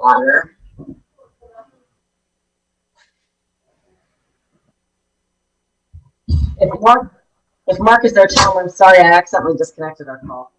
water. If Mark is there, tell him I'm sorry I accidentally disconnected our call.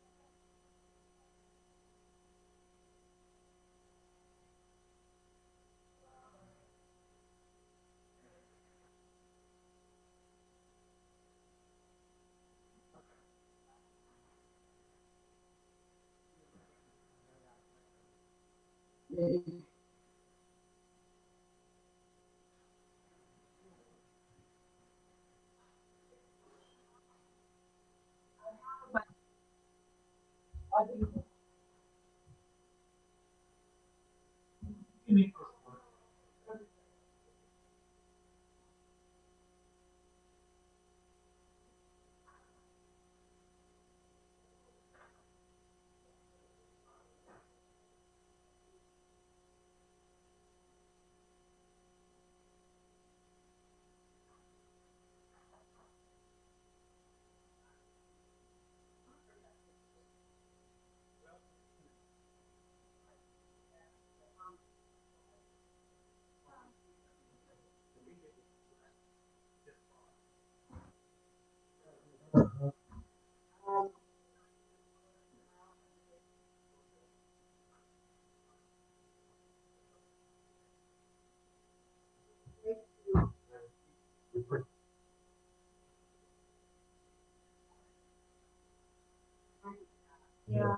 Yeah.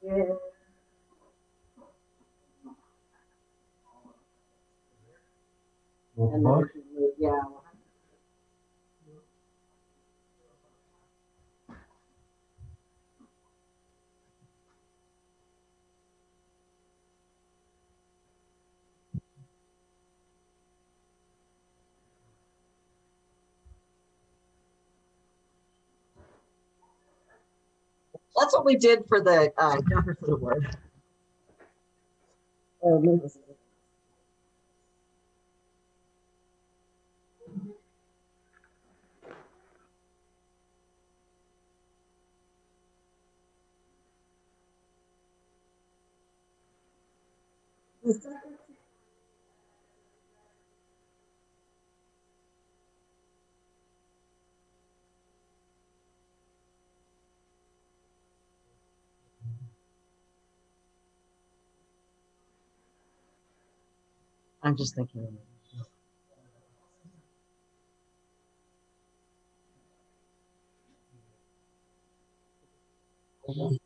Yeah. And then yeah. That's what we did for the Jefferson Award. I'm just thinking. Okay.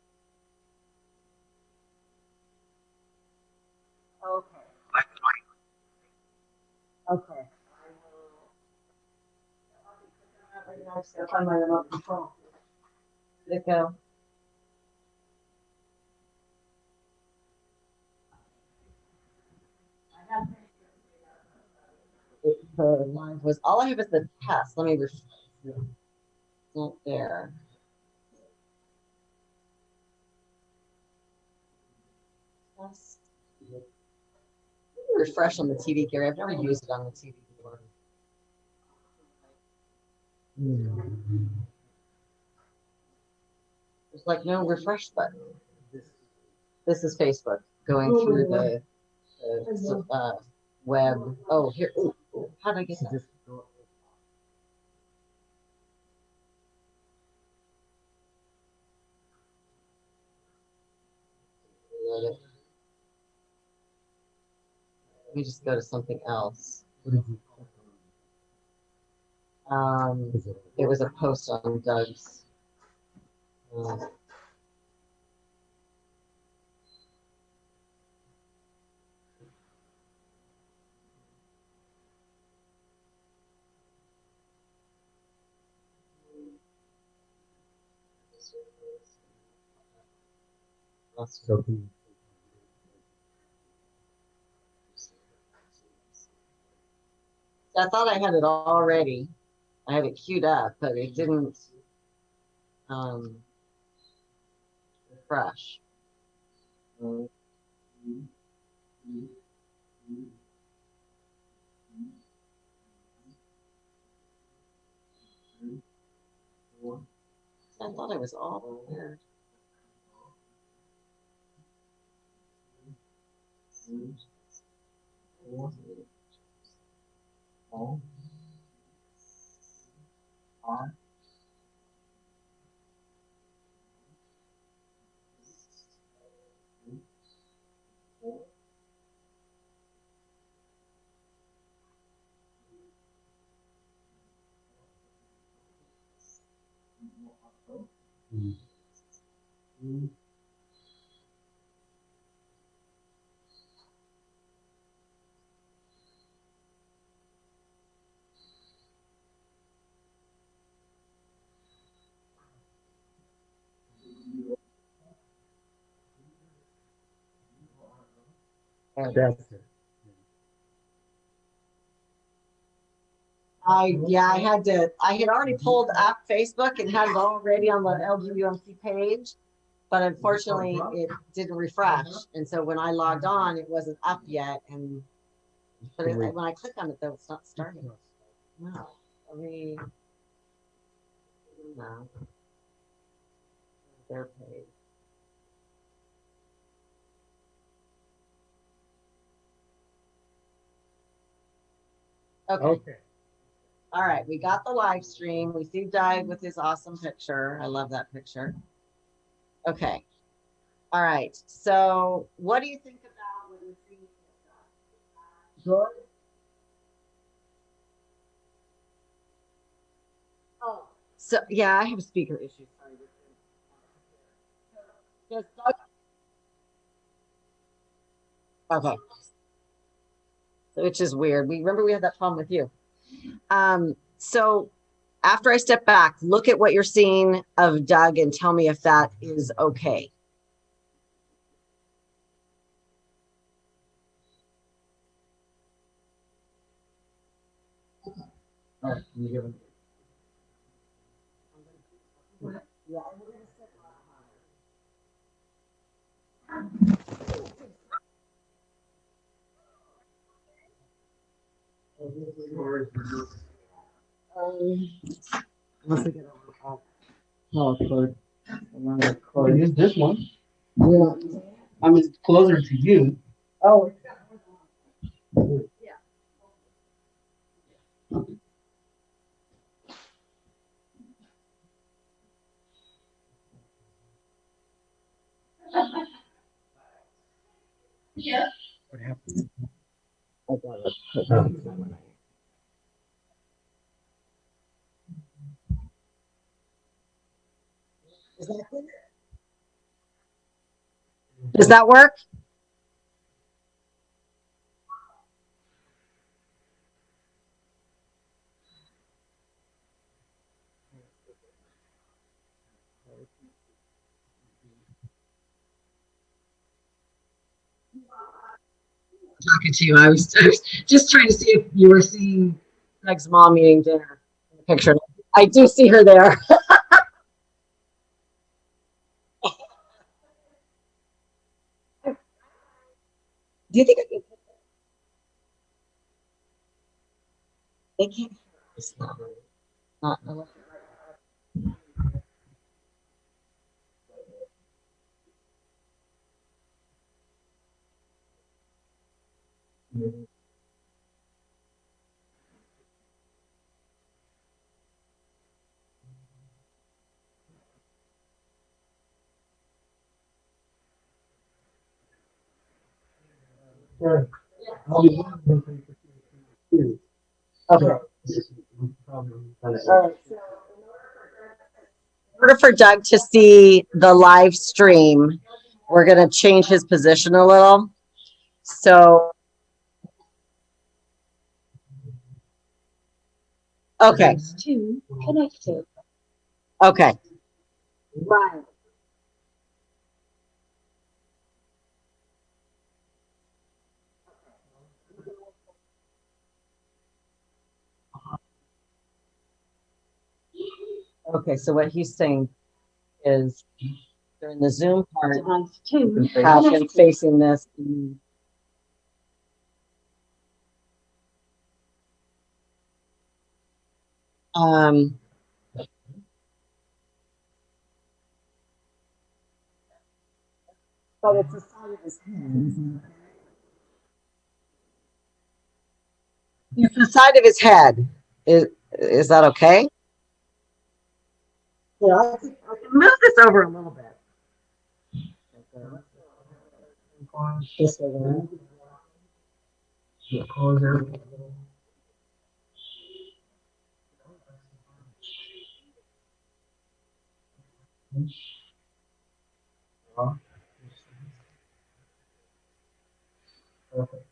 Okay. I'll find my remote control. Let it go. The line was all I have is the test. Let me not there. Test. Refresh on the TV, Gary. I've never used it on the TV before. There's like no refresh button. This is Facebook going through the web. Oh, here. Ooh, how did I get this? Let me just go to something else. It was a post on Doug's. I thought I had it already. I had it queued up, but it didn't refresh. I thought it was all there. That's it. I had already pulled up Facebook and had it already on the LGUMC page, but unfortunately it didn't refresh. And so when I logged on, it wasn't up yet. And but when I click on it, though, it's not starting. No, no, their page. Okay. All right, we got the live stream. We see Doug with his awesome picture. I love that picture. Okay. All right. So what do you think about what you're seeing? Good. Oh. So yeah, I have speaker issues. Sorry. Does Doug... Okay. Which is weird. We remember we had that problem with you. So after I step back, look at what you're seeing of Doug and tell me if that is okay. All right, can you give him? Yeah, unless I get over. Oh, cord. Use this one. Yeah. I mean, it's closer to you. Oh. Yeah. What happened? I got it. Does that work? Talking to you. I was just trying to see if you were seeing Greg's mom eating dinner in the picture. I do see her there. Do you think I can? They can't hear us. Not unless Right. okay. All right. So in order for Doug to see the live stream, we're going to change his position a little. So, okay. To connected. Okay. Right. Okay, so what he's saying is during the Zoom part, Device 2 have him connected. facing this. Um, but it's the side of his head. It's the side of his head. Is that okay? Yeah, I can move this over a little bit. This way around. Closer. Perfect.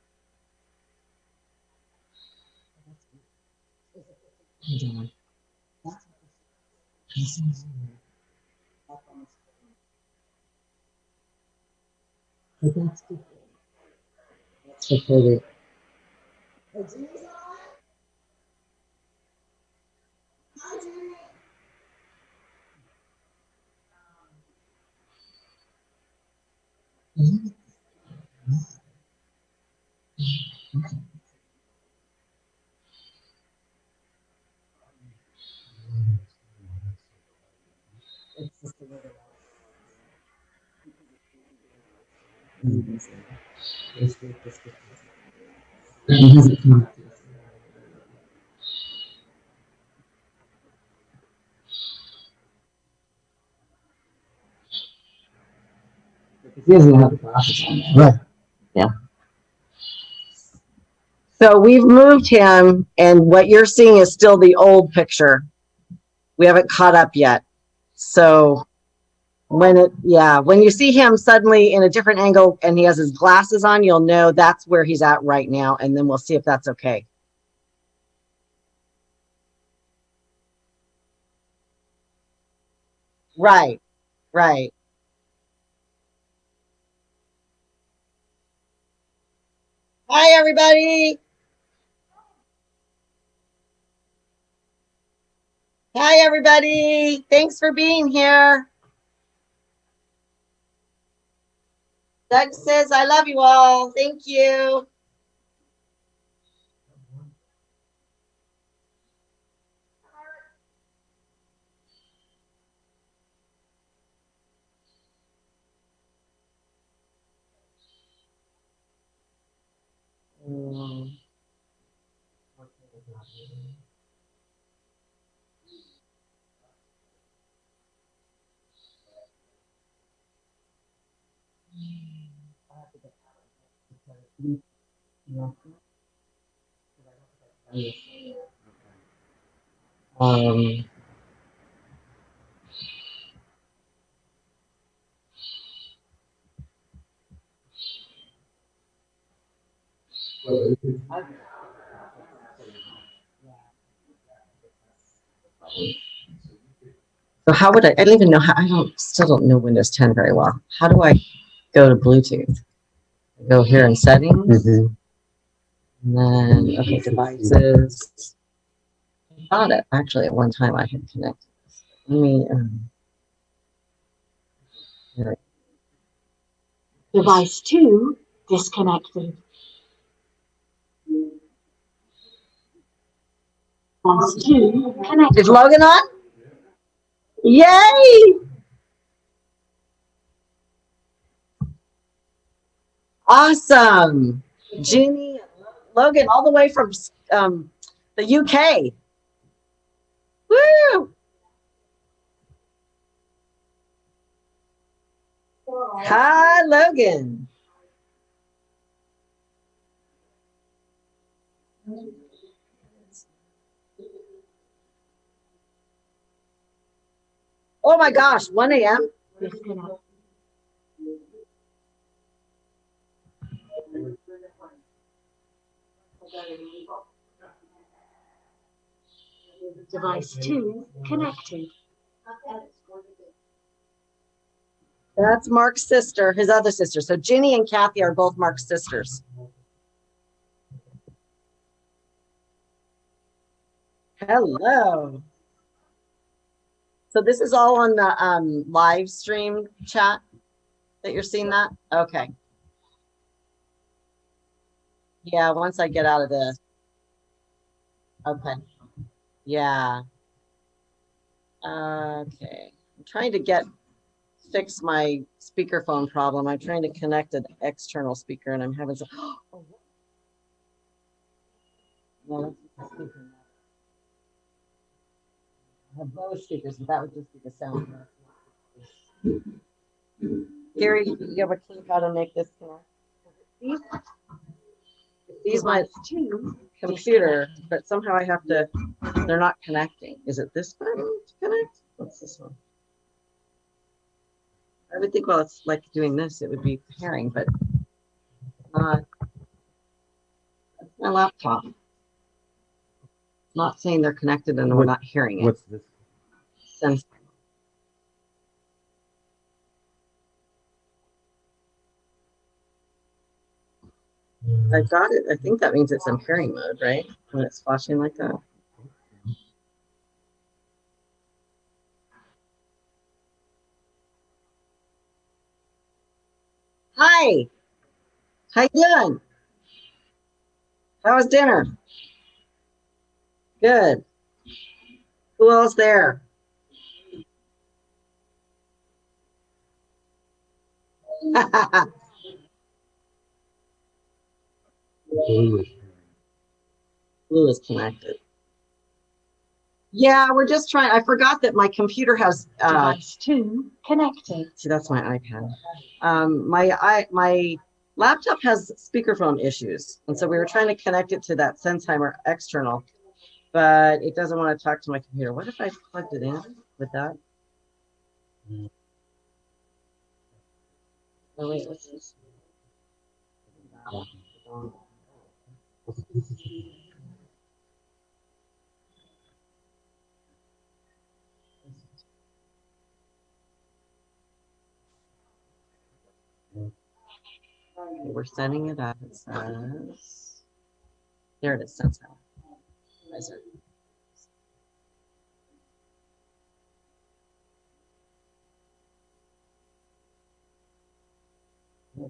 He doesn't have the glasses on. Right. So we've moved him, and what you're seeing is still the old picture. We haven't caught up yet. So when you see him suddenly in a different angle and he has his glasses on, you'll know that's where he's at right now, and then we'll see if that's okay. Right, right. Hi, everybody. Hi, everybody. Thanks for being here. Doug says, I love you all. Thank you. Um, so how would I don't even know how, still don't know Windows 10 very well. How do I go to Bluetooth? Go here in settings. And then, okay, devices. I thought it actually at one time I had connected. Let me, here. Device 2 disconnected. Device 2 connected. Is Logan on? Yay! Awesome. Jeannie, Logan, all the way from the UK. Woo! Hi, Logan. Oh my gosh, 1 a.m. Disconnected. Device 2 connected. That's Mark's sister, his other sister. So Ginny and Kathy are both Mark's sisters. Hello. So this is all on the live stream chat that you're seeing that? Okay. Yeah, once I get out of this. Okay. Yeah. Okay. I'm trying to fix my speakerphone problem. I'm trying to connect an external speaker and I'm having some. No, that's the speaker. I have both speakers, but that would just be the sound. Gary, you have a clue how to make this connect? These my Two, computer, but somehow I have to, they're not connecting. Is it this button to connect? What's this one? I would think, well, it's like doing this, it would be pairing, but not. That's my laptop. Not saying they're connected and we're not hearing it. What's this? Sense. I've got it. I think that means it's in pairing mode, right? When it's flashing like that. Hi. How you doing? How was dinner? Good. Who else there? Blue is connected. Yeah, we're just trying. I forgot that my computer has. device two, connected. See, that's my iPad. My laptop has speakerphone issues, and so we were trying to connect it to that Sennheiser external, but it doesn't want to talk to my computer. What if I plugged it in with that? Oh wait, what's this? We're setting it up. It says, there it is, Sennheiser.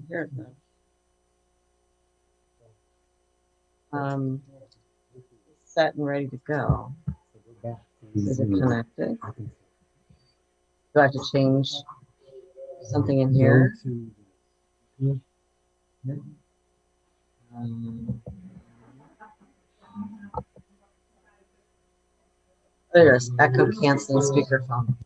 Here it goes. Set and ready to go. Is it connected? Do I have to change something in here? There it is, echo canceling speakerphone.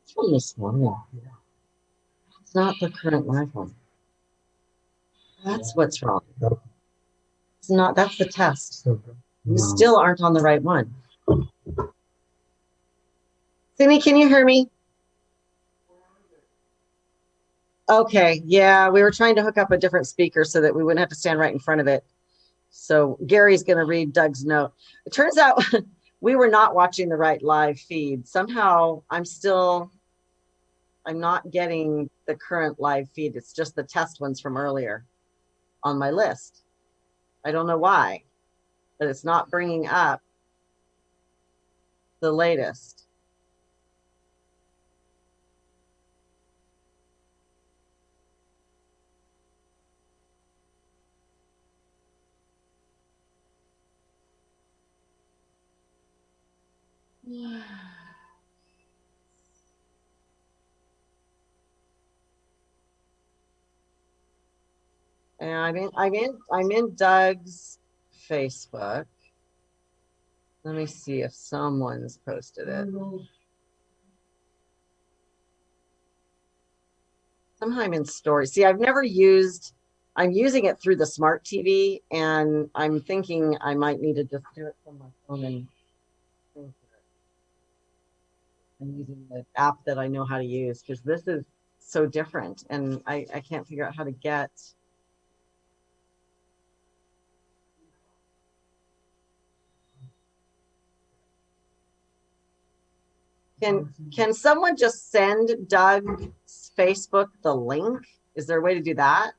It's from this morning. It's not the current live one. That's what's wrong. It's not, that's the test. You still aren't on the right one. Sydney, can you hear me? Okay, yeah, we were trying to hook up a different speaker so that we wouldn't have to stand right in front of it. So Gary's going to read Doug's note. It turns out we were not watching the right live feed. Somehow I'm not getting the current live feed. It's just the test ones from earlier on my list. I don't know why, but it's not bringing up the latest. And I'm in Doug's Facebook. Let me see if someone's posted it. Somehow I'm in stories. See, I'm using it through the smart TV, and I'm thinking I might need to just do it from my phone and I'm using the app that I know how to use, because this is so different and I can't figure out how to get. Can someone just send Doug's Facebook the link? Is there a way to do that?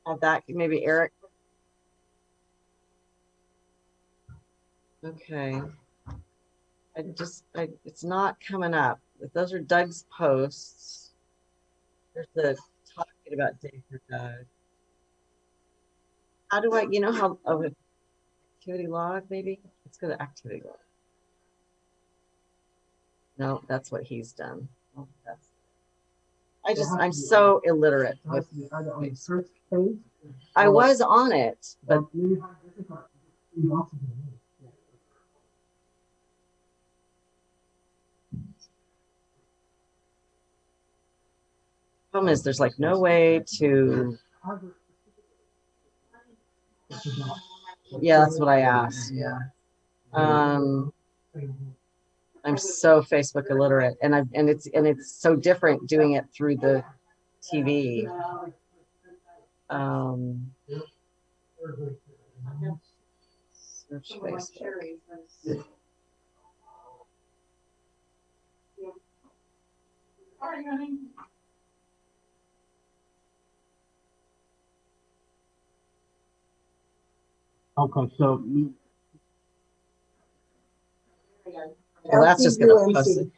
Have that, maybe Eric. Okay. It's not coming up. Those are Doug's posts. There's the talking about Day for Doug. How do I, how, activity log maybe? Let's go to activity log. No, that's what he's done. Oh, I'm so illiterate with Facebook. I was on it, but problem is there's like no way to. Yeah, that's what I asked. Yeah. I'm so Facebook illiterate, and it's so different doing it through the TV. Search Facebook. Okay, so Well, that's just gonna post it.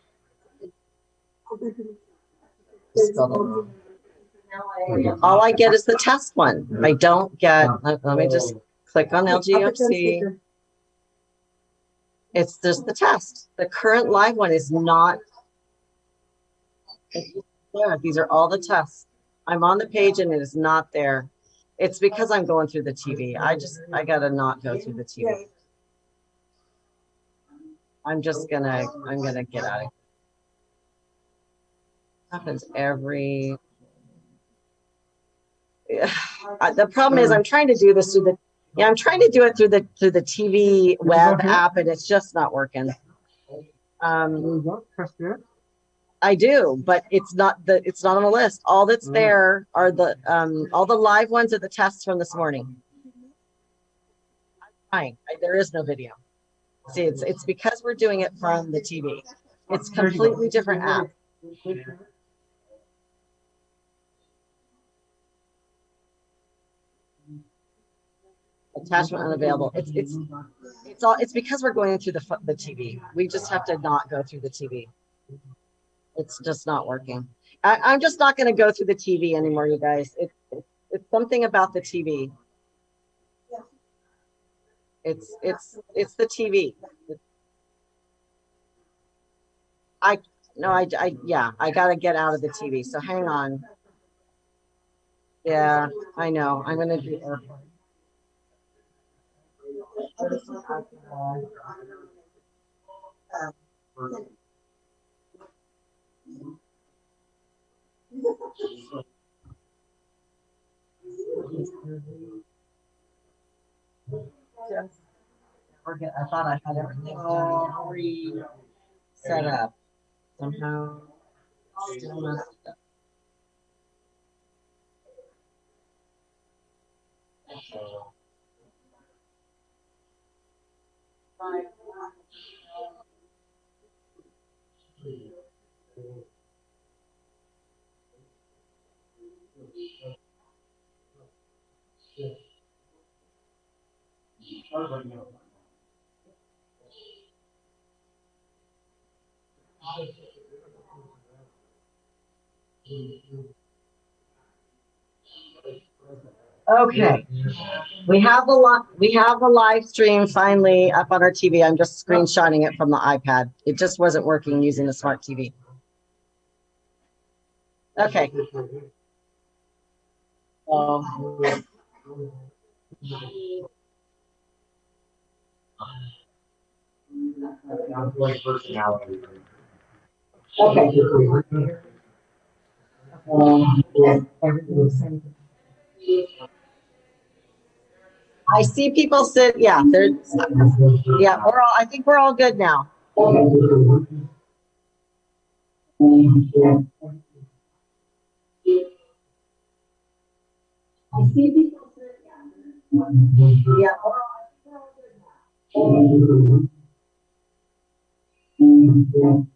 All I get is the test one. I don't get. Let me just click on LGUMC. It's just the test. The current live one is not. Yeah, these are all the tests. I'm on the page and it is not there. It's because I'm going through the TV. I gotta not go through the TV. I'm gonna get out of here. Happens every. The problem is I'm trying to do this through the. Yeah, I'm trying to do it through the TV web app, and it's just not working. I do, but it's not on the list. All that's there are all the live ones are the tests from this morning. Fine, there is no video. See, it's because we're doing it from the TV. It's a completely different app. Attachment unavailable. It's because we're going through the TV. We just have to not go through the TV. It's just not working. I'm just not going to go through the TV anymore, you guys. It's something about the TV. It's the TV. I got to get out of the TV. So hang on. Yeah, I know. I'm going to do airplane. I thought I had everything all set up. Somehow, still messed up. Okay, we have the live stream finally up on our TV. I'm just screenshotting it from the iPad. It just wasn't working using the smart TV. Okay. I see people sit, yeah, I think we're all good now. I see people sit, yeah, we're all good now.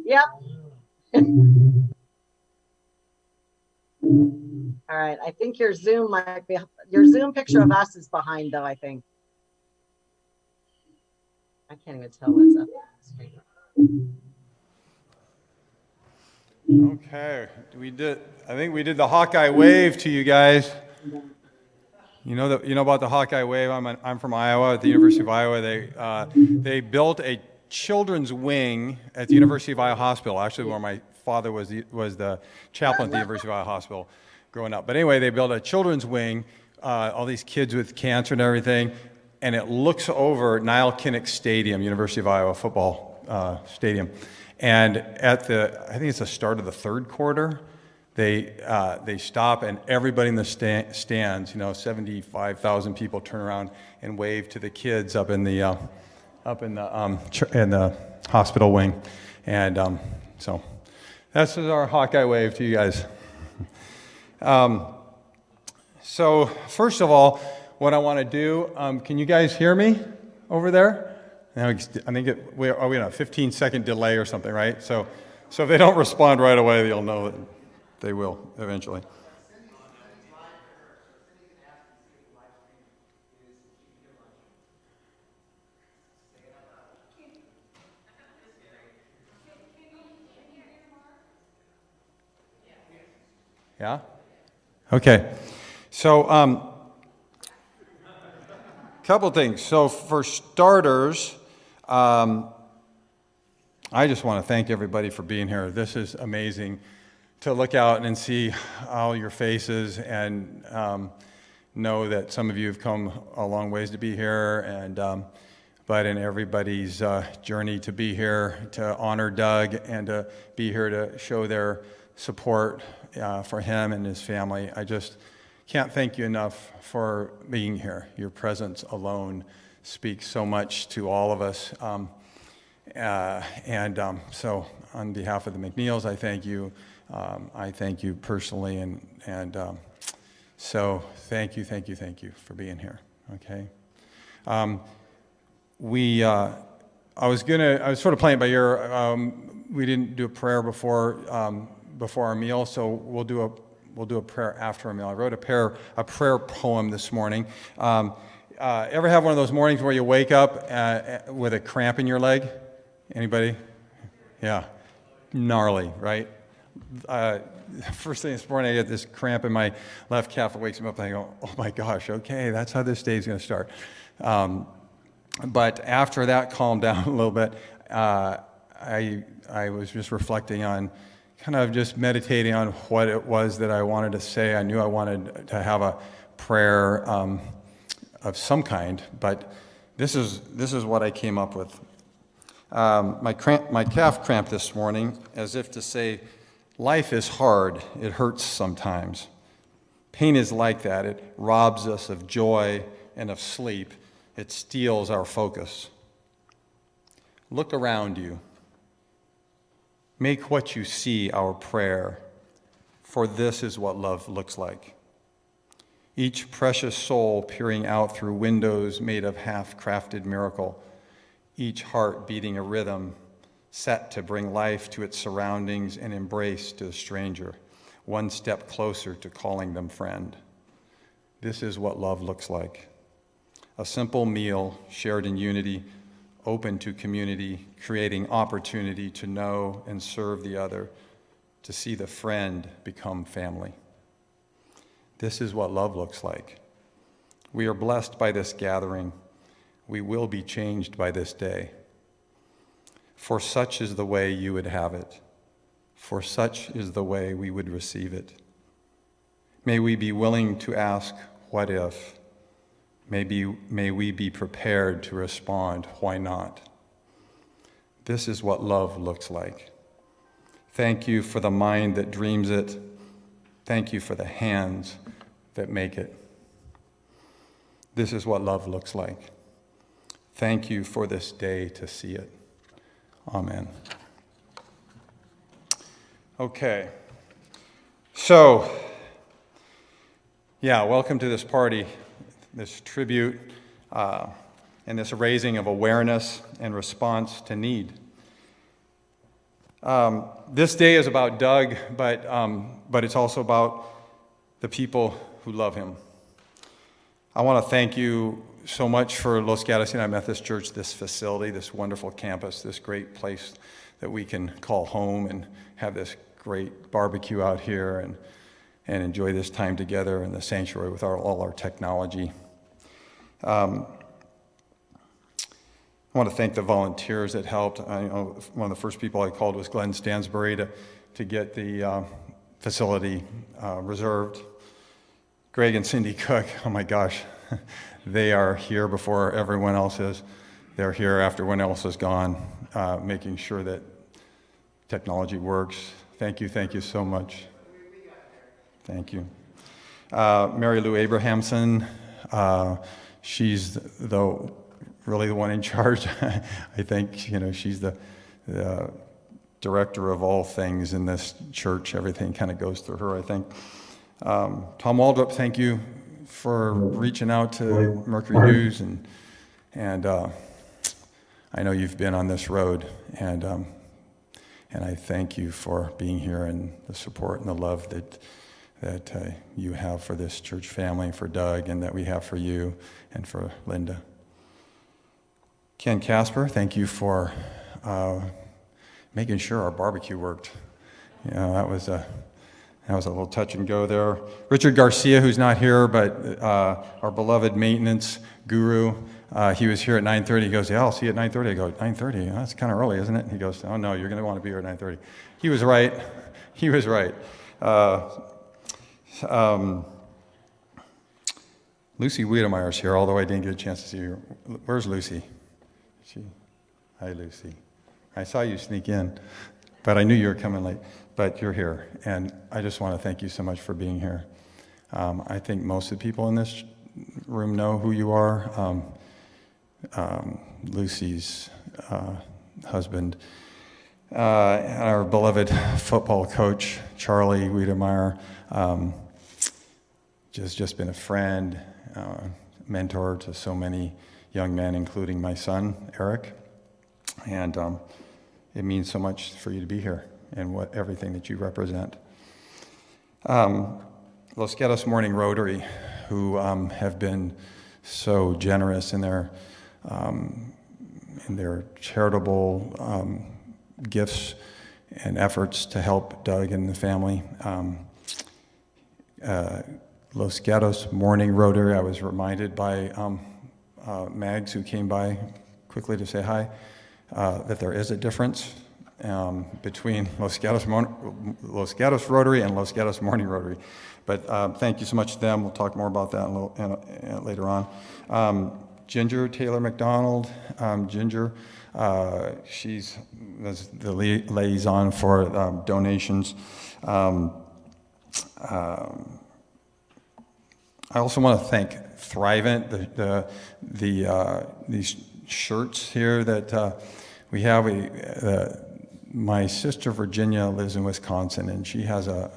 Yep. All right, I think your Zoom picture of us is behind though, I think. I can't even tell what's up. Okay, I think we did the Hawkeye wave to you guys. You know about the Hawkeye wave. I'm from Iowa, at the University of Iowa. They built a children's wing at the University of Iowa Hospital, actually where my father was the chaplain at the University of Iowa Hospital growing up. But anyway, they built a children's wing, all these kids with cancer and everything, and it looks over Niall Kinnick Stadium, University of Iowa football stadium. And I think it's the start of the third quarter, they stop, and everybody in the stands, 75,000 people, turn around and wave to the kids up in the hospital wing. And so that's our Hawkeye wave to you guys. So first of all, what I want to do, can you guys hear me over there? I think we are on a 15-second delay or something, right? So if they don't respond right away, you'll know that they will eventually. Yeah? Okay. So, couple things. So for starters, I just want to thank everybody for being here. This is amazing to look out and see all your faces and know that some of you have come a long ways to be here, and but in everybody's journey to be here, to honor Doug and to be here to show their support for him and his family. I just can't thank you enough for being here. Your presence alone speaks so much to all of us. So on behalf of the McNeils, I thank you. I thank you personally, and so thank you for being here. Okay. I was sort of playing it by ear. We didn't do a prayer before our meal, so we'll do a prayer after our meal. I wrote a prayer poem this morning. Ever have one of those mornings where you wake up with a cramp in your leg? Anybody? Yeah. Gnarly, right? First thing this morning, I get this cramp in my left calf. It wakes me up and I go, oh my gosh, okay, that's how this day is going to start. But after that calmed down a little bit, I was just reflecting on, kind of just meditating on what it was that I wanted to say. I knew I wanted to have a prayer of some kind, but this is what I came up with. My calf cramped this morning, as if to say, life is hard. It hurts sometimes. Pain is like that. It robs us of joy and of sleep. It steals our focus. Look around you. Make what you see our prayer, for this is what love looks like. Each precious soul peering out through windows made of half-crafted miracle, each heart beating a rhythm set to bring life to its surroundings and embrace to the stranger, one step closer to calling them friend. This is what love looks like. A simple meal shared in unity, open to community, creating opportunity to know and serve the other, to see the friend become family. This is what love looks like. We are blessed by this gathering. We will be changed by this day. For such is the way you would have it. For such is the way we would receive it. May we be willing to ask, what if? May we be prepared to respond, why not? This is what love looks like. Thank you for the mind that dreams it. Thank you for the hands that make it. This is what love looks like. Thank you for this day to see it. Amen. Okay. So, welcome to this party, this tribute, and this raising of awareness and response to need. This day is about Doug, but it's also about the people who love him. I want to thank you so much for Los Gatos United Methodist Church, this facility, this wonderful campus, this great place that we can call home and have this great barbecue out here and enjoy this time together in the sanctuary with all our technology. I want to thank the volunteers that helped. I know one of the first people I called was Glenn Stansbury to get the facility reserved. Greg and Cindy Cook, oh my gosh, they are here before everyone else is. They're here after everyone else is gone, making sure that technology works. Thank you so much. Thank you. Mary Lou Abrahamson, she's really the one in charge. I think, she's the director of all things in this church. Everything kind of goes through her, I think. Tom Waldrop, thank you for reaching out to Mercury News, and I know you've been on this road, and I thank you for being here and the support and the love that you have for this church family, for Doug, and that we have for you and for Linda. Ken Casper, thank you for making sure our barbecue worked. That was a little touch and go there. Richard Garcia, who's not here, but our beloved maintenance guru, he was here at 9:30. He goes, I'll see you at 9:30. I go, 9:30? That's kind of early, isn't it? He goes, oh no, you're going to want to be here at 9:30. He was right. He was right. Lucy Wiedemeyer's here, although I didn't get a chance to see her. Where's Lucy? Hi, Lucy. I saw you sneak in, but I knew you were coming late. But you're here, and I just want to thank you so much for being here. I think most of the people in this room know who you are. Lucy's husband, our beloved football coach, Charlie Wiedemeyer, just been a friend, mentor to so many young men, including my son, Eric. And it means so much for you to be here and everything that you represent. Los Gatos Morning Rotary, who have been so generous in their charitable gifts and efforts to help Doug and the family. Los Gatos Morning Rotary, I was reminded by Mags, who came by quickly to say hi, that there is a difference between Los Gatos Rotary and Los Gatos Morning Rotary. But thank you so much to them. We'll talk more about that later on. Ginger Taylor McDonald, Ginger, she's the liaison for donations. I also want to thank Thrivent, these shirts here that we have. My sister Virginia lives in Wisconsin, and she has a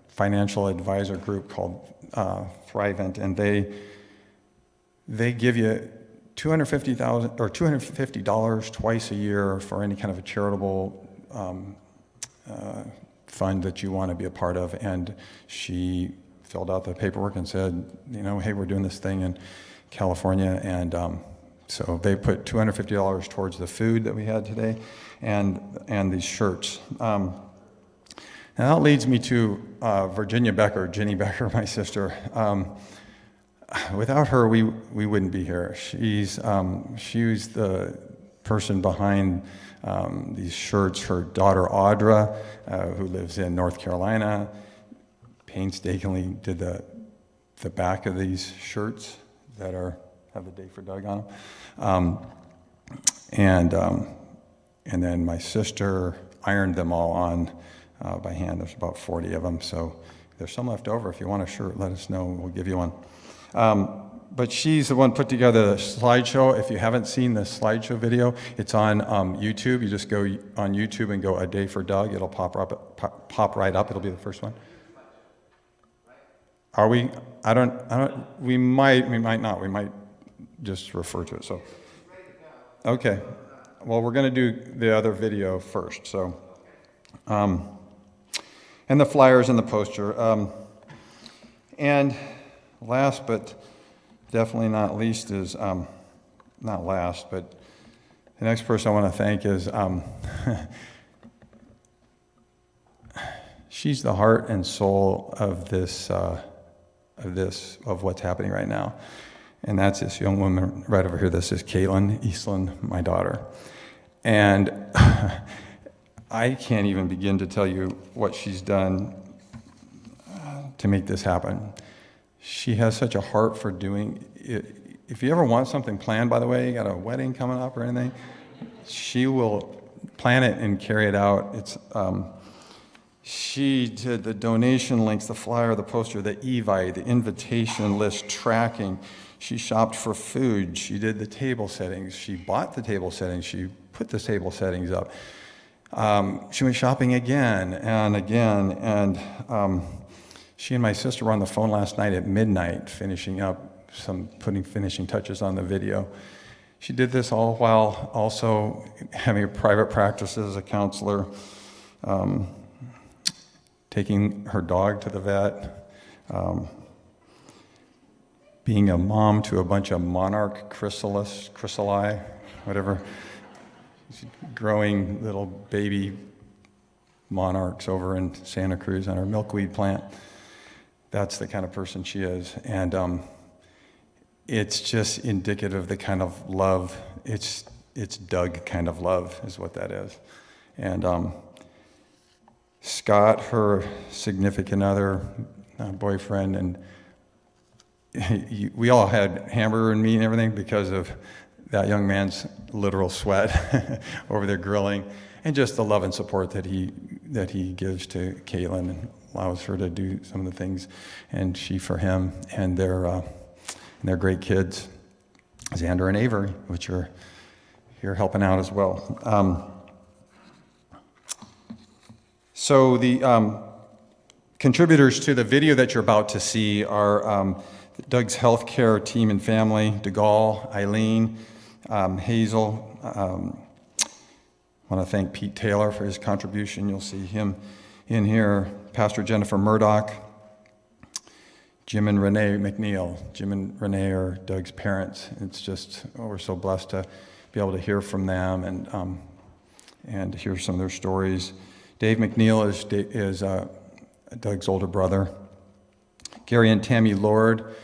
financial advisor group called Thrivent, and they give you $250 twice a year for any kind of a charitable fund that you want to be a part of. And she filled out the paperwork and said, hey, we're doing this thing in California, and so they put $250 towards the food that we had today, and these shirts. Now that leads me to Virginia Becker, Jenny Becker, my sister. Without her, we wouldn't be here. She was the person behind these shirts. Her daughter Audra, who lives in North Carolina, painstakingly did the back of these shirts that have the Day for Doug on them. And then my sister ironed them all on by hand. There's about 40 of them, so there's some left over. If you want a shirt, let us know. We'll give you one. But she's the one put together the slideshow. If you haven't seen the slideshow video, it's on YouTube. You just go on YouTube and go A Day for Doug. It'll pop right up. It'll be the first one. Are we? I don't. We might not. We might just refer to it. So, okay. Well, we're going to do the other video first. So, and the flyers and the poster. And last but definitely not least is, not last, but the next person I want to thank is, she's the heart and soul of what's happening right now. And that's this young woman right over here. This is Caitlin Eastland, my daughter. And I can't even begin to tell you what she's done to make this happen. She has such a heart for doing it. If you ever want something planned, by the way, you got a wedding coming up or anything, she will plan it and carry it out. It's she did the donation links, the flyer, the poster, the Evite, the invitation list tracking. She shopped for food. She did the table settings. She bought the table settings. She put the table settings up. She went shopping again and again. And she and my sister were on the phone last night at midnight, finishing up putting finishing touches on the video. She did this all while also having a private practice as a counselor, taking her dog to the vet, being a mom to a bunch of monarch chrysali, whatever, growing little baby monarchs over in Santa Cruz on her milkweed plant. That's the kind of person she is. And it's just indicative of the kind of love, it's Doug kind of love is what that is. And Scott, her significant other, boyfriend, and we all had hamburger and meat and everything because of that young man's literal sweat over there grilling, and just the love and support that he gives to Caitlin and allows her to do some of the things, and she for him, and their great kids, Xander and Avery, which are here helping out as well. So the contributors to the video that you're about to see are Doug's healthcare team and family, DeGaulle, Eileen, Hazel. I want to thank Pete Taylor for his contribution. You'll see him in here. Pastor Jennifer Murdoch, Jim and Renee McNeil. Jim and Renee are Doug's parents. It's just, we're so blessed to be able to hear from them and hear some of their stories. Dave McNeil is Doug's older brother. Gary and Tammy Lord.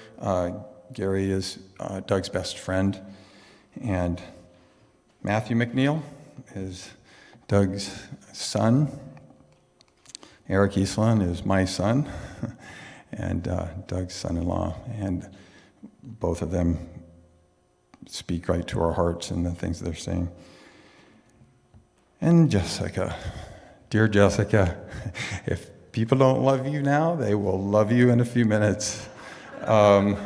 Gary is Doug's best friend. And Matthew McNeil is Doug's son. Eric Eastland is my son and Doug's son-in-law. And both of them speak right to our hearts and the things they're saying. And Jessica, dear Jessica, if people don't love you now, they will love you in a few minutes. You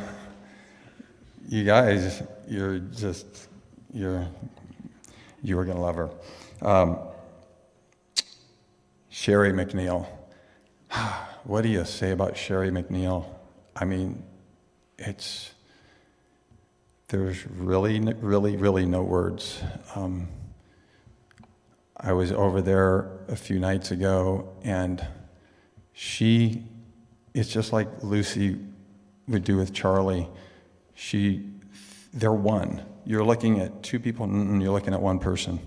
guys, you are going to love her. Sherry McNeil. What do you say about Sherry McNeil? I mean, there's really no words. I was over there a few nights ago, and it's just like Lucy would do with Charlie. They're one. You're looking at two people, and you're looking at one person.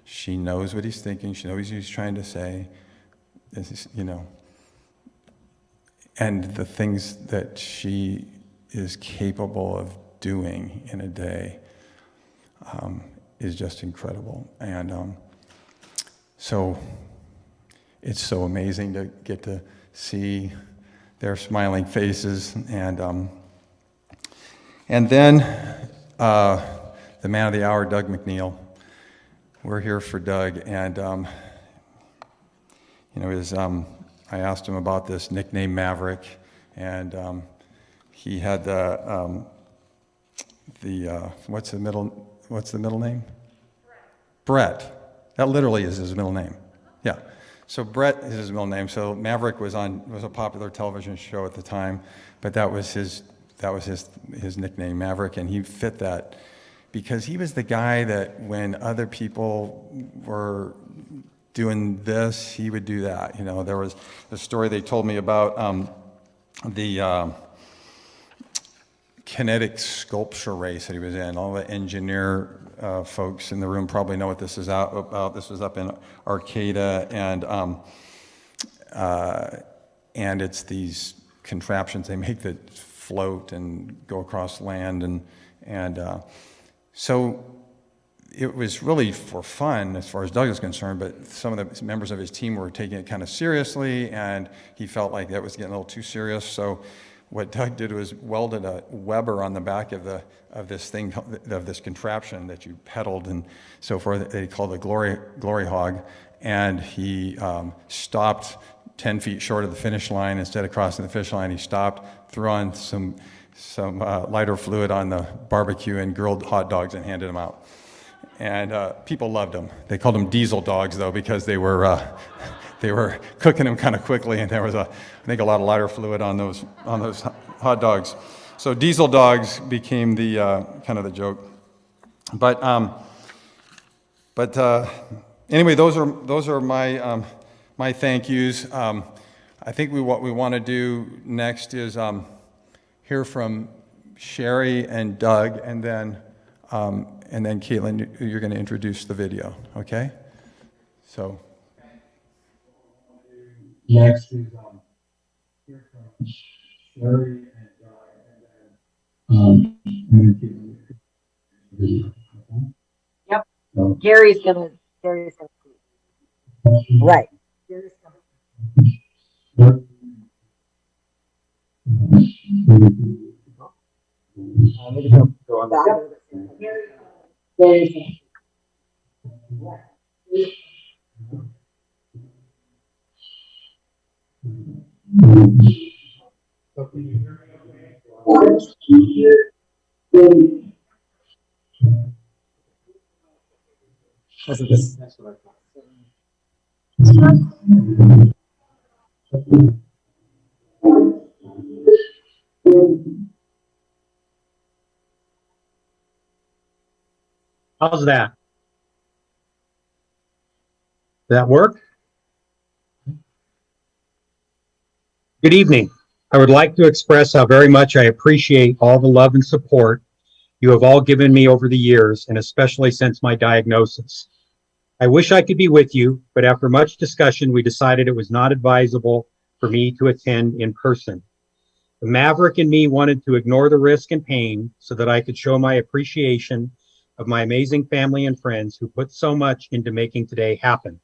She knows what he's thinking. She knows what he's trying to say. And the things that she is capable of doing in a day is just incredible. And so it's so amazing to get to see their smiling faces. And then the man of the hour, Doug McNeil. We're here for Doug, and I asked him about this nickname Maverick, and he had the what's the middle name? Brett. That literally is his middle name. Yeah. So Brett is his middle name. So Maverick was a popular television show at the time, but that was his nickname, Maverick, and he fit that because he was the guy that when other people were doing this, he would do that. There was a story they told me about the kinetic sculpture race that he was in. All the engineer folks in the room probably know what this is about. This was up in Arcata, and it's these contraptions they make that float and go across land, and so it was really for fun as far as Doug is concerned, but some of the members of his team were taking it kind of seriously, and he felt like that was getting a little too serious. So what Doug did was welded a Weber on the back of this contraption that you pedaled and so forth. They called it Glory Hog, and he stopped 10 feet short of the finish line. Instead of crossing the finish line, he stopped, threw on some lighter fluid on the barbecue and grilled hot dogs and handed them out. And people loved them. They called them diesel dogs, though, because they were cooking them kind of quickly, and there was I think a lot of lighter fluid on those hot dogs. So diesel dogs became the kind of the joke. But anyway, those are my thank yous. I think what we want to do next is hear from Sherry and Doug, and then Caitlin, you're going to introduce the video, okay? So Next is hear from Sherry and Doug, and then Caitlin. Okay? Yep. So, Gary's gonna. Right. That's what I thought. How's that? Does that work? Good evening. I would like to express how very much I appreciate all the love and support you have all given me over the years, and especially since my diagnosis. I wish I could be with you, but after much discussion, we decided it was not advisable for me to attend in person. The Maverick in me wanted to ignore the risk and pain so that I could show my appreciation of my amazing family and friends who put so much into making today happen.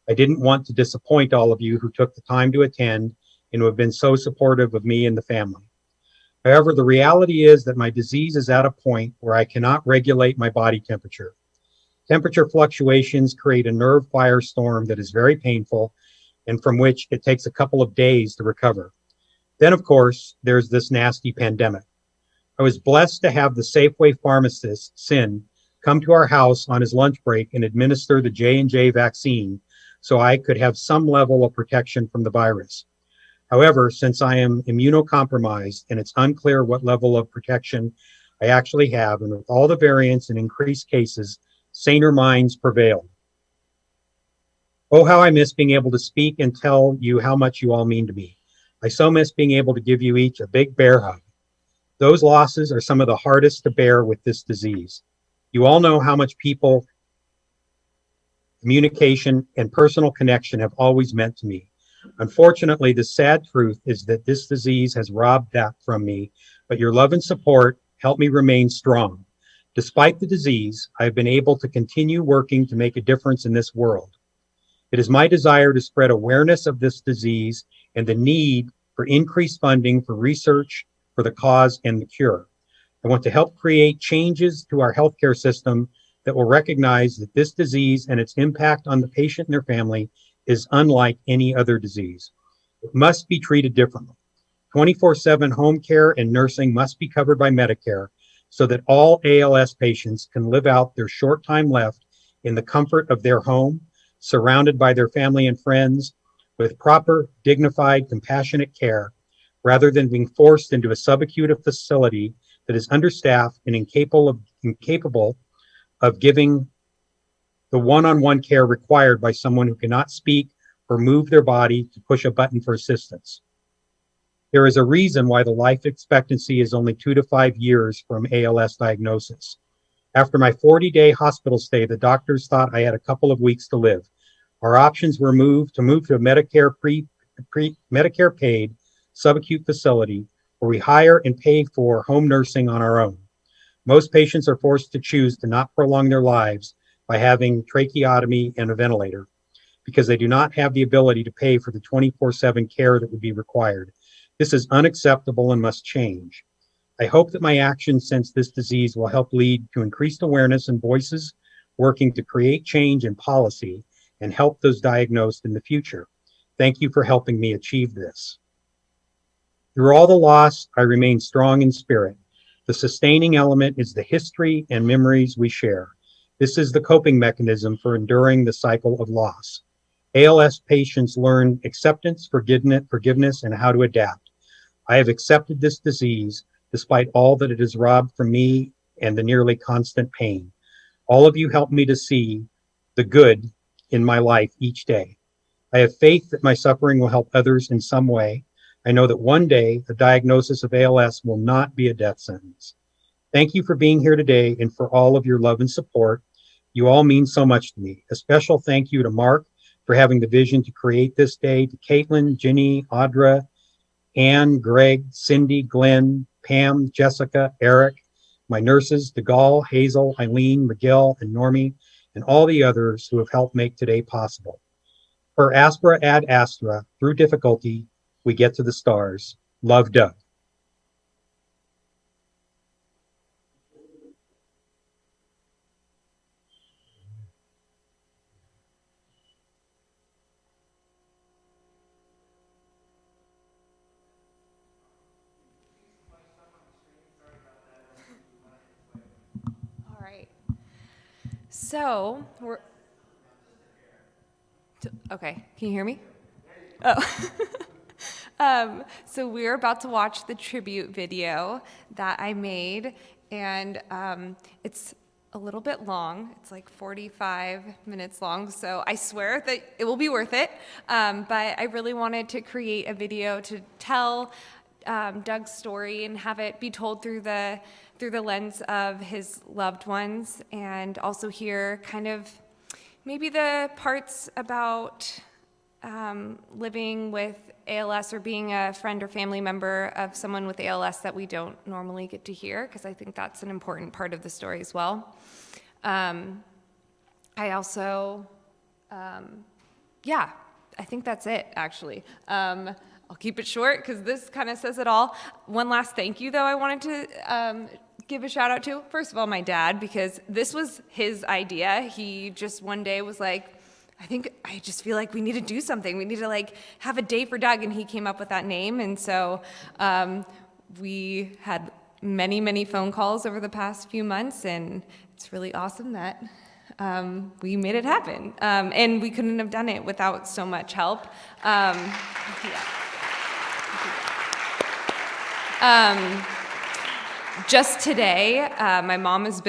I didn't want to disappoint all of you who took the time to attend and who have been so supportive of me and the family. However, the reality is that my disease is at a point where I cannot regulate my body temperature. Temperature fluctuations create a nerve firestorm that is very painful and from which it takes a couple of days to recover. Then, of course, there's this nasty pandemic. I was blessed to have the Safeway pharmacist, Sin, come to our house on his lunch break and administer the J&J vaccine so I could have some level of protection from the virus. However, since I am immunocompromised and it's unclear what level of protection I actually have, and with all the variants and increased cases, saner minds prevailed. Oh, how I miss being able to speak and tell you how much you all mean to me. I so miss being able to give you each a big bear hug. Those losses are some of the hardest to bear with this disease. You all know how much people, communication, and personal connection have always meant to me. Unfortunately, the sad truth is that this disease has robbed that from me, but your love and support help me remain strong. Despite the disease, I have been able to continue working to make a difference in this world. It is my desire to spread awareness of this disease and the need for increased funding for research for the cause and the cure. I want to help create changes to our healthcare system that will recognize that this disease and its impact on the patient and their family is unlike any other disease. It must be treated differently. 24/7 home care and nursing must be covered by Medicare so that all ALS patients can live out their short time left in the comfort of their home, surrounded by their family and friends, with proper, dignified, compassionate care, rather than being forced into a subacute facility that is understaffed and incapable of giving the one-on-one care required by someone who cannot speak or move their body to push a button for assistance. There is a reason why the life expectancy is only 2 to 5 years from ALS diagnosis. After my 40-day hospital stay, the doctors thought I had a couple of weeks to live. Our options were to move to a Medicare paid subacute facility where we hire and pay for home nursing on our own. Most patients are forced to choose to not prolong their lives by having tracheotomy and a ventilator because they do not have the ability to pay for the 24/7 care that would be required. This is unacceptable and must change. I hope that my actions since this disease will help lead to increased awareness and voices working to create change in policy and help those diagnosed in the future. Thank you for helping me achieve this. Through all the loss, I remain strong in spirit. The sustaining element is the history and memories we share. This is the coping mechanism for enduring the cycle of loss. ALS patients learn acceptance, forgiveness, and how to adapt. I have accepted this disease despite all that it has robbed from me and the nearly constant pain. All of you help me to see the good in my life each day. I have faith that my suffering will help others in some way. I know that one day a diagnosis of ALS will not be a death sentence. Thank you for being here today and for all of your love and support. You all mean so much to me. A special thank you to Mark for having the vision to create this day, to Caitlin, Ginny, Audra, Anne, Greg, Cindy, Glenn, Pam, Jessica, Eric, my nurses, DeGaulle, Hazel, Eileen, Miguel, and Normie, and all the others who have helped make today possible. Per aspera ad astra, through difficulty, we get to the stars. Love, Doug. All right. So okay. Can you hear me? Oh. So we're about to watch the tribute video that I made, and it's a little bit long. It's like 45 minutes long, so I swear that it will be worth it. But I really wanted to create a video to tell Doug's story and have it be told through the lens of his loved ones, and also hear kind of maybe the parts about living with ALS or being a friend or family member of someone with ALS that we don't normally get to hear, because I think that's an important part of the story as well. I also, yeah, I think that's it, actually. I'll keep it short because this kind of says it all. One last thank you, though, I wanted to give a shout out to. First of all, my dad, because this was his idea. He just one day was like, I just feel like we need to do something. We need to like have a day for Doug, and he came up with that name. And so we had many, many phone calls over the past few months, and it's really awesome that we made it happen. And we couldn't have done it without so much help. Just today, my mom was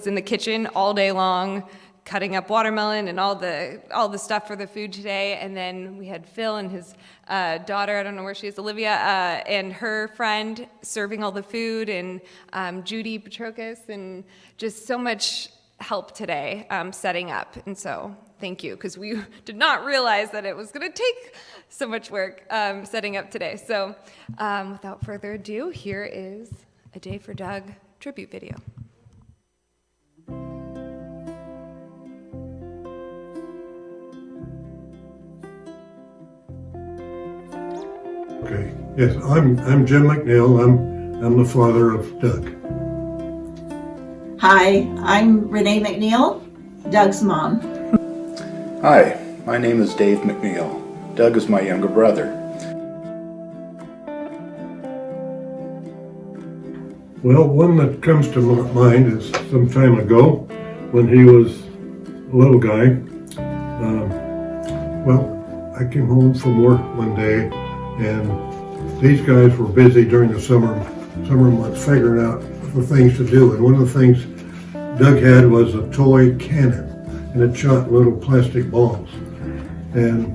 in the kitchen all day long, cutting up watermelon and all the stuff for the food today. And then we had Phil and his daughter, I don't know where she is, Olivia, and her friend serving all the food, and Judy Petrokis, and just so much help today setting up. And so thank you, because we did not realize that it was going to take so much work setting up today. So without further ado, here is A Day for Doug tribute video. Okay, yes, I'm Jim McNeil. I'm the father of Doug. Hi, I'm Renee McNeil, Doug's mom. Hi, my name is Dave McNeil. Doug is my younger brother. Well, one that comes to mind is some time ago when he was a little guy. I came home from work one day, and these guys were busy during the summer months figuring out for things to do. And one of the things Doug had was a toy cannon, and it shot little plastic balls. And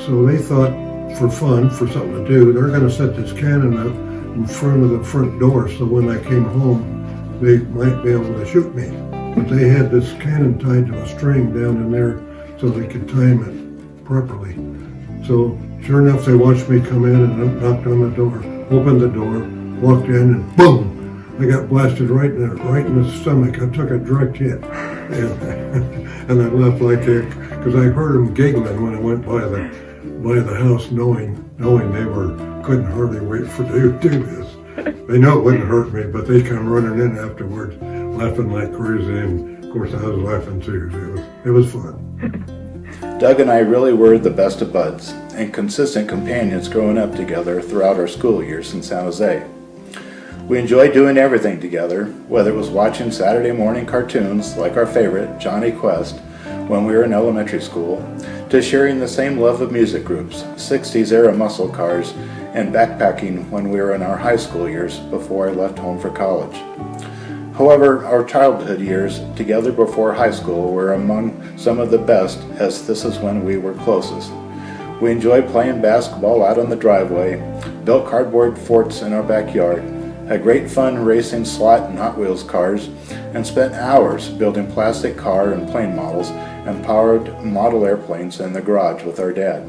so they thought, for fun, for something to do, they're going to set this cannon up in front of the front door, so when I came home, they might be able to shoot me. But they had this cannon tied to a string down in there so they could time it properly. So sure enough, they watched me come in, and I knocked on the door, opened the door, walked in, and boom! I got blasted right in the stomach. I took a direct hit, and I left like that because I heard them giggling when I went by the house, knowing they couldn't hardly wait to do this. They know it wouldn't hurt me, but they come running in afterwards, laughing like crazy, and of course I was laughing too. It was fun. Doug and I really were the best of buds and consistent companions growing up together throughout our school years in San Jose. We enjoyed doing everything together, whether it was watching Saturday morning cartoons like our favorite, Johnny Quest, when we were in elementary school, to sharing the same love of music groups, 60s era muscle cars, and backpacking when we were in our high school years before I left home for college. However, our childhood years together before high school were among some of the best, as this is when we were closest. We enjoyed playing basketball out on the driveway, built cardboard forts in our backyard, had great fun racing slot and Hot Wheels cars, and spent hours building plastic car and plane models and powered model airplanes in the garage with our dad.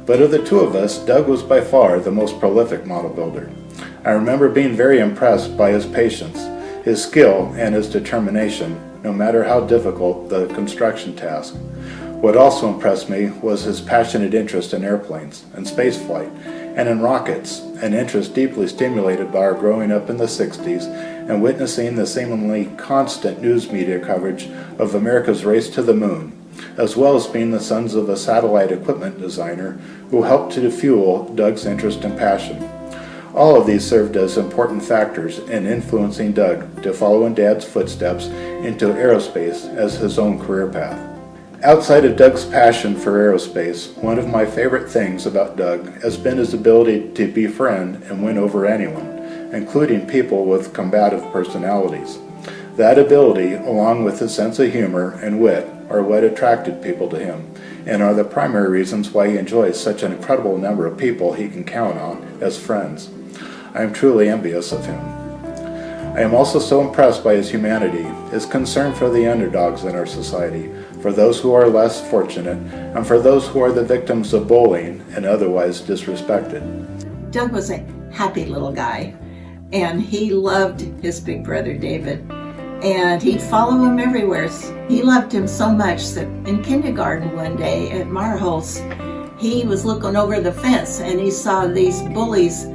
But of the two of us, Doug was by far the most prolific model builder. I remember being very impressed by his patience, his skill, and his determination, no matter how difficult the construction task. What also impressed me was his passionate interest in airplanes and spaceflight, and in rockets, an interest deeply stimulated by our growing up in the 60s and witnessing the seemingly constant news media coverage of America's race to the moon, as well as being the sons of a satellite equipment designer who helped to fuel Doug's interest and passion. All of these served as important factors in influencing Doug to follow in Dad's footsteps into aerospace as his own career path. Outside of Doug's passion for aerospace, one of my favorite things about Doug has been his ability to befriend and win over anyone, including people with combative personalities. That ability, along with his sense of humor and wit, are what attracted people to him, and are the primary reasons why he enjoys such an incredible number of people he can count on as friends. I am truly envious of him. I am also so impressed by his humanity, his concern for the underdogs in our society, for those who are less fortunate, and for those who are the victims of bullying and otherwise disrespected. Doug was a happy little guy, and he loved his big brother David, and he'd follow him everywhere. He loved him so much that in kindergarten one day at Marholz, he was looking over the fence and he saw these bullies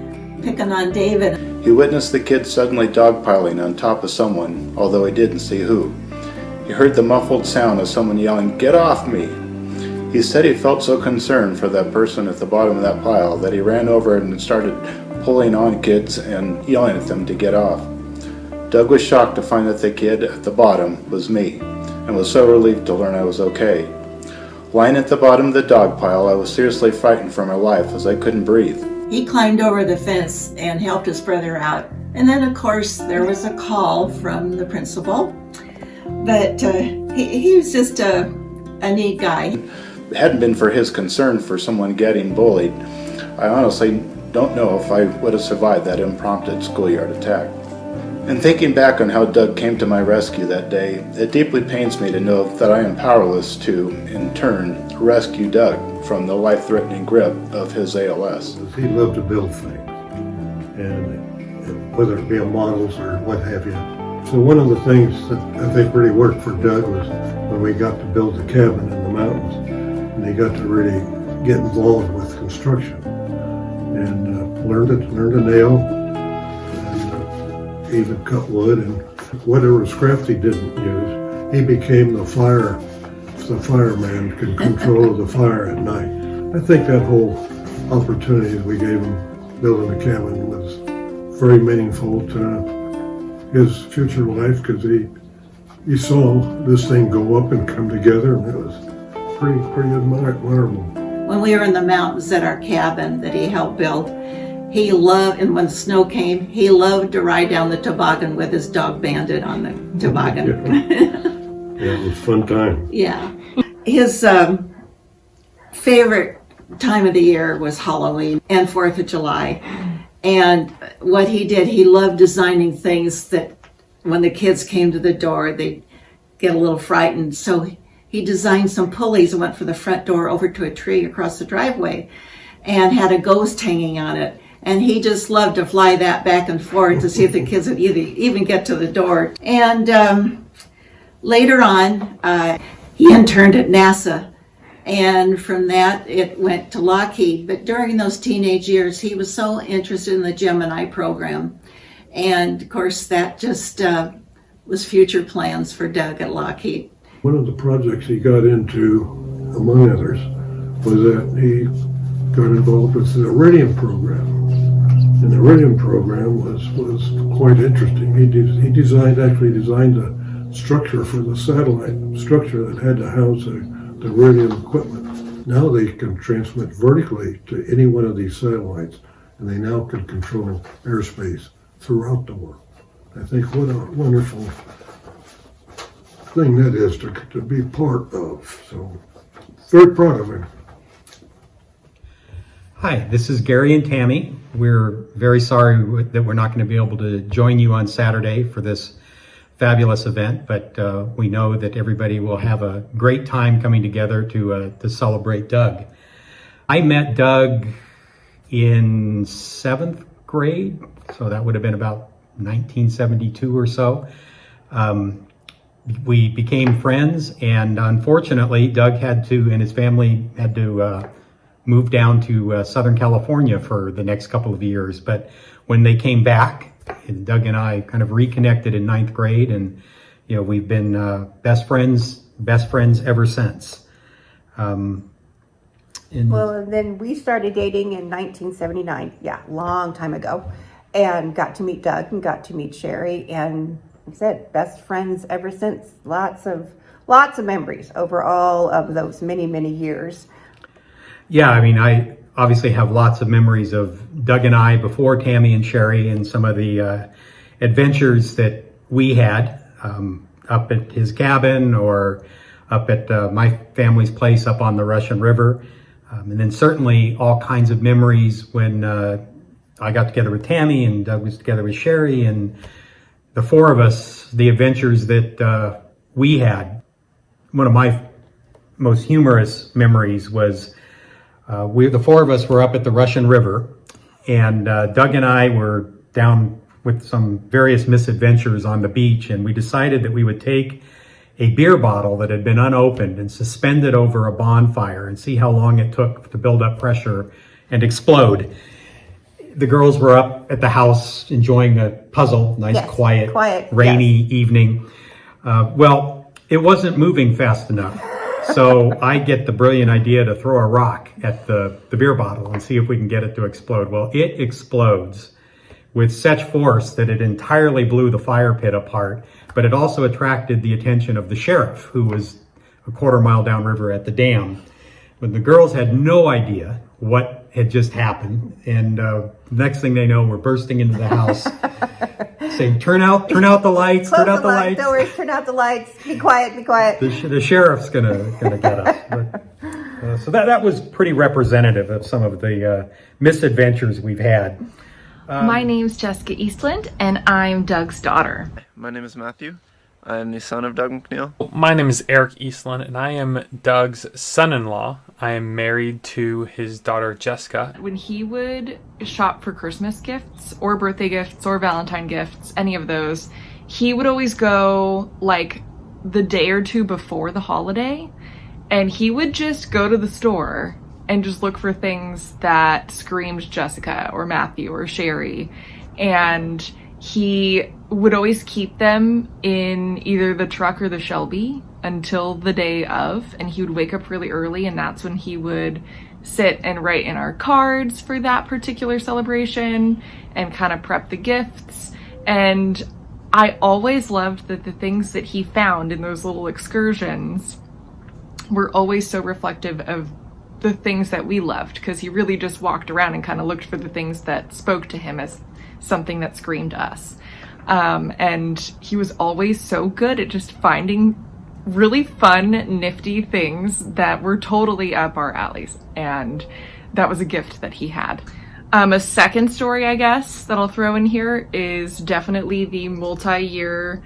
picking on David. He witnessed the kids suddenly dogpiling on top of someone, although he didn't see who. He heard the muffled sound of someone yelling, "Get off me!" He said he felt so concerned for that person at the bottom of that pile that he ran over and started pulling on kids and yelling at them to get off. Doug was shocked to find that the kid at the bottom was me, and was so relieved to learn I was okay. Lying at the bottom of the dog pile, I was seriously frightened for my life as I couldn't breathe. He climbed over the fence and helped his brother out. And then, of course, there was a call from the principal. But he was just a neat guy. If it hadn't been for his concern for someone getting bullied, I honestly don't know if I would have survived that impromptu schoolyard attack. And thinking back on how Doug came to my rescue that day, it deeply pains me to know that I am powerless to, in turn, rescue Doug from the life-threatening grip of his ALS. He loved to build things, and whether it be models or what have you. So one of the things that I think really worked for Doug was when we got to build the cabin in the mountains, and he got to really get involved with construction, and learned to nail, and even cut wood, and whatever scraps he didn't use, he became the fireman, could control the fire at night. I think that whole opportunity that we gave him building a cabin was very meaningful to his future life, because he saw this thing go up and come together, and it was pretty admirable. When we were in the mountains at our cabin that he helped build, he loved, and when the snow came, he loved to ride down the toboggan with his dog Bandit on the toboggan. Yeah, it was a fun time. Yeah. His favorite time of the year was Halloween and 4th of July. And what he did, he loved designing things that when the kids came to the door, they'd get a little frightened. So he designed some pulleys and went from the front door over to a tree across the driveway and had a ghost hanging on it. And he just loved to fly that back and forth to see if the kids would even get to the door. And later on, he interned at NASA. And from that, it went to Lockheed. But during those teenage years, he was so interested in the Gemini program. And of course, that just was future plans for Doug at Lockheed. One of the projects he got into, among others, was that he got involved with the Iridium program. And the Iridium program was quite interesting. He designed a structure for the satellite structure that had to house the Iridium equipment. Now they can transmit vertically to any one of these satellites, and they now can control airspace throughout the world. I think what a wonderful thing that is to be part of. So, very proud of him. Hi, this is Gary and Tammy. We're very sorry that we're not going to be able to join you on Saturday for this fabulous event, but we know that everybody will have a great time coming together to celebrate Doug. I met Doug in 7th grade, so that would have been about 1972 or so. We became friends, and unfortunately, Doug and his family had to move down to Southern California for the next couple of years. But when they came back, and Doug and I kind of reconnected in 9th grade, and we've been best friends ever since. Well, and then we started dating in 1979. Yeah, long time ago, and got to meet Doug and got to meet Sherry, and like I said, best friends ever since. Lots of memories over all of those many years. Yeah, I mean, I obviously have lots of memories of Doug and I before Tammy and Sherry, and some of the adventures that we had up at his cabin or up at my family's place up on the Russian River. And then certainly all kinds of memories when I got together with Tammy and Doug was together with Sherry, and the four of us, the adventures that we had. One of my most humorous memories was the four of us were up at the Russian River, and Doug and I were down with some various misadventures on the beach, and we decided that we would take a beer bottle that had been unopened and suspend it over a bonfire and see how long it took to build up pressure and explode. The girls were up at the house enjoying a puzzle, nice, Yes, quiet, rainy evening. Well, it wasn't moving fast enough. So I get the brilliant idea to throw a rock at the beer bottle and see if we can get it to explode. Well, it explodes with such force that it entirely blew the fire pit apart, but it also attracted the attention of the sheriff, who was a quarter-mile downriver at the dam. But the girls had no idea what had just happened, and next thing they know, we're bursting into the house, saying, turn out the lights, turn out the lights. Don't worry, turn out the lights. Be quiet, be quiet. The sheriff's gonna get us. But, so that was pretty representative of some of the misadventures we've had. My name's Jessica Eastland, and I'm Doug's daughter. My name is Matthew. I am the son of Doug McNeil. My name is Eric Eastland, and I am Doug's son-in-law. I am married to his daughter, Jessica. When he would shop for Christmas gifts or birthday gifts or Valentine gifts, any of those, he would always go like the day or two before the holiday, and he would just go to the store and just look for things that screamed Jessica or Matthew or Sherry. And he would always keep them in either the truck or the Shelby until the day of, and he would wake up really early, and that's when he would sit and write in our cards for that particular celebration and kind of prep the gifts. And I always loved that the things that he found in those little excursions were always so reflective of the things that we loved, because he really just walked around and kind of looked for the things that spoke to him as something that screamed us. And he was always so good at just finding really fun, nifty things that were totally up our alleys. And that was a gift that he had. A second story, I guess, that I'll throw in here is definitely the multi-year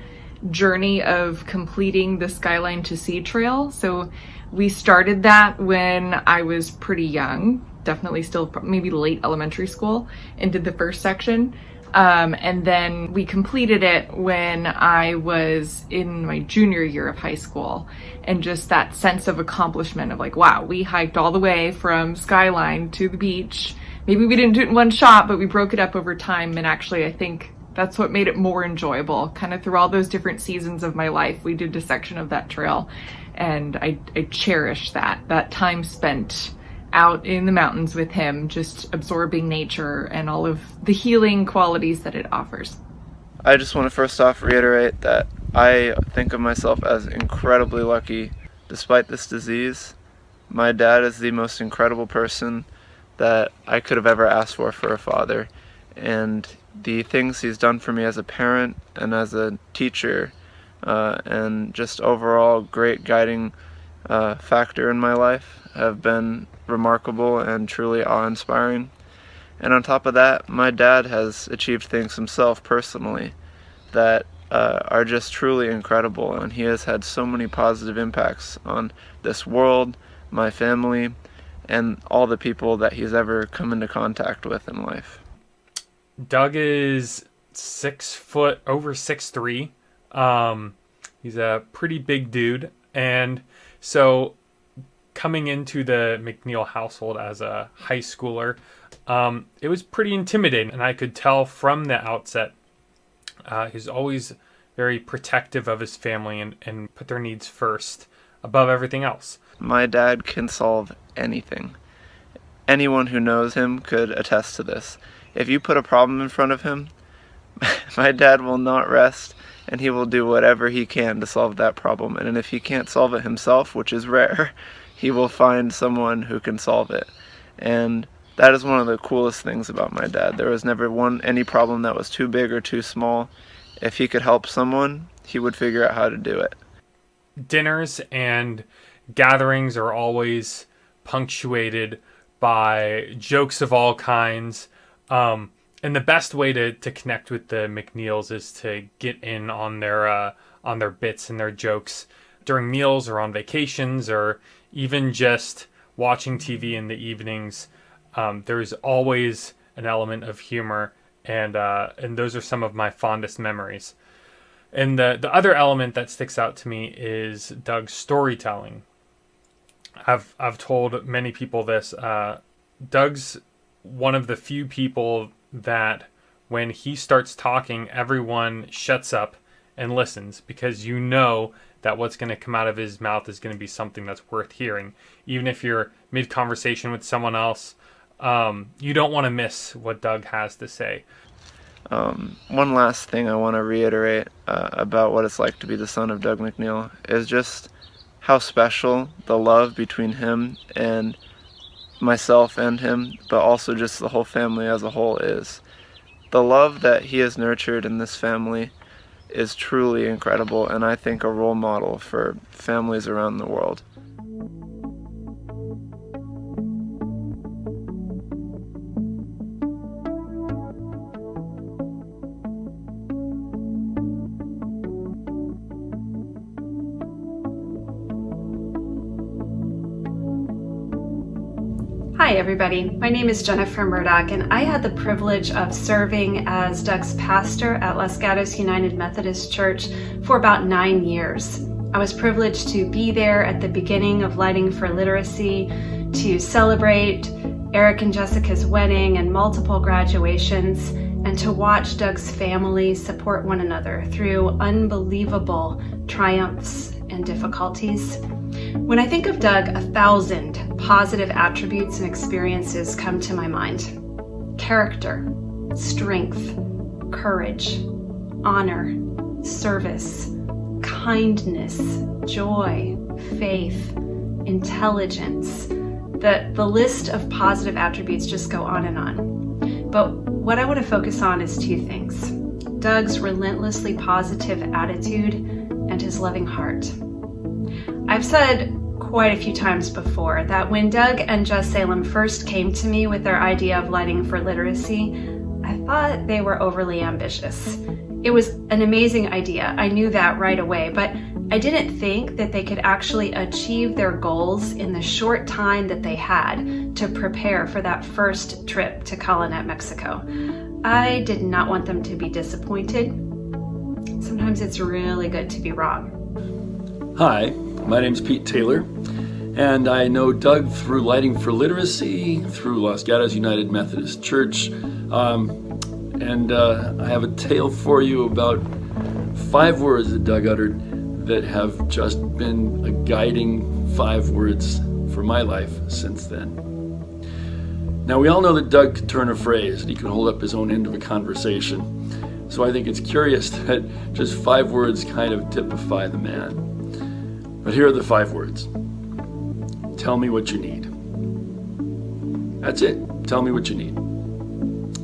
journey of completing the Skyline to Sea Trail. So we started that when I was pretty young, definitely still maybe late elementary school, and did the first section. And then we completed it when I was in my junior year of high school, and just that sense of accomplishment of like, wow, we hiked all the way from Skyline to the beach. Maybe we didn't do it in one shot, but we broke it up over time. And actually, I think that's what made it more enjoyable. Kind of through all those different seasons of my life, we did a section of that trail, and I cherish that time spent out in the mountains with him, just absorbing nature and all of the healing qualities that it offers. I just want to first off reiterate that I think of myself as incredibly lucky despite this disease. My dad is the most incredible person that I could have ever asked for a father, and the things he's done for me as a parent and as a teacher, and just overall great guiding factor in my life have been remarkable and truly awe-inspiring. And on top of that, my dad has achieved things himself personally that are just truly incredible, and he has had so many positive impacts on this world, my family, and all the people that he's ever come into contact with in life. Doug is 6 foot, over 6'3". He's a pretty big dude, and so coming into the McNeil household as a high schooler, it was pretty intimidating, and I could tell from the outset he's always very protective of his family and put their needs first above everything else. My dad can solve anything. Anyone who knows him could attest to this. If you put a problem in front of him, my dad will not rest, and he will do whatever he can to solve that problem. And if he can't solve it himself, which is rare, he will find someone who can solve it. And that is one of the coolest things about my dad. There was never any problem that was too big or too small. If he could help someone, he would figure out how to do it. Dinners and gatherings are always punctuated by jokes of all kinds. And the best way to connect with the McNeils is to get in on their bits and their jokes during meals or on vacations or even just watching TV in the evenings, there's always an element of humor, and those are some of my fondest memories. And the other element that sticks out to me is Doug's storytelling. I've told many people this. Doug's one of the few people that when he starts talking, everyone shuts up and listens, because you know that what's going to come out of his mouth is going to be something that's worth hearing. Even if you're mid-conversation with someone else, you don't want to miss what Doug has to say. One last thing I want to reiterate about what it's like to be the son of Doug McNeil is just how special the love between him and myself and him, but also just the whole family as a whole is. The love that he has nurtured in this family is truly incredible, and I think a role model for families around the world. Hi everybody, my name is Jennifer Murdoch, and I had the privilege of serving as Doug's pastor at Los Gatos United Methodist Church for about 9 years. I was privileged to be there at the beginning of Lighting for Literacy, to celebrate Eric and Jessica's wedding and multiple graduations, and to watch Doug's family support one another through unbelievable triumphs and difficulties. When I think of Doug, 1,000 positive attributes and experiences come to my mind. Character, strength, courage, honor, service, kindness, joy, faith, intelligence. The list of positive attributes just go on and on. But what I want to focus on is two things: Doug's relentlessly positive attitude and his loving heart. I've said quite a few times before that when Doug and Jess Salem first came to me with their idea of Lighting for Literacy, I thought they were overly ambitious. It was an amazing idea, I knew that right away, but I didn't think that they could actually achieve their goals in the short time that they had to prepare for that first trip to Colonet, Mexico. I did not want them to be disappointed. Sometimes it's really good to be wrong. Hi, my name's Pete Taylor, and I know Doug through Lighting for Literacy, through Los Gatos United Methodist Church, and I have a tale for you about 5 words that Doug uttered that have just been a guiding 5 words for my life since then. Now, we all know that Doug could turn a phrase, and he could hold up his own end of a conversation. So I think it's curious that just 5 words kind of typify the man. But here are the 5 words. Tell me what you need. That's it. Tell me what you need.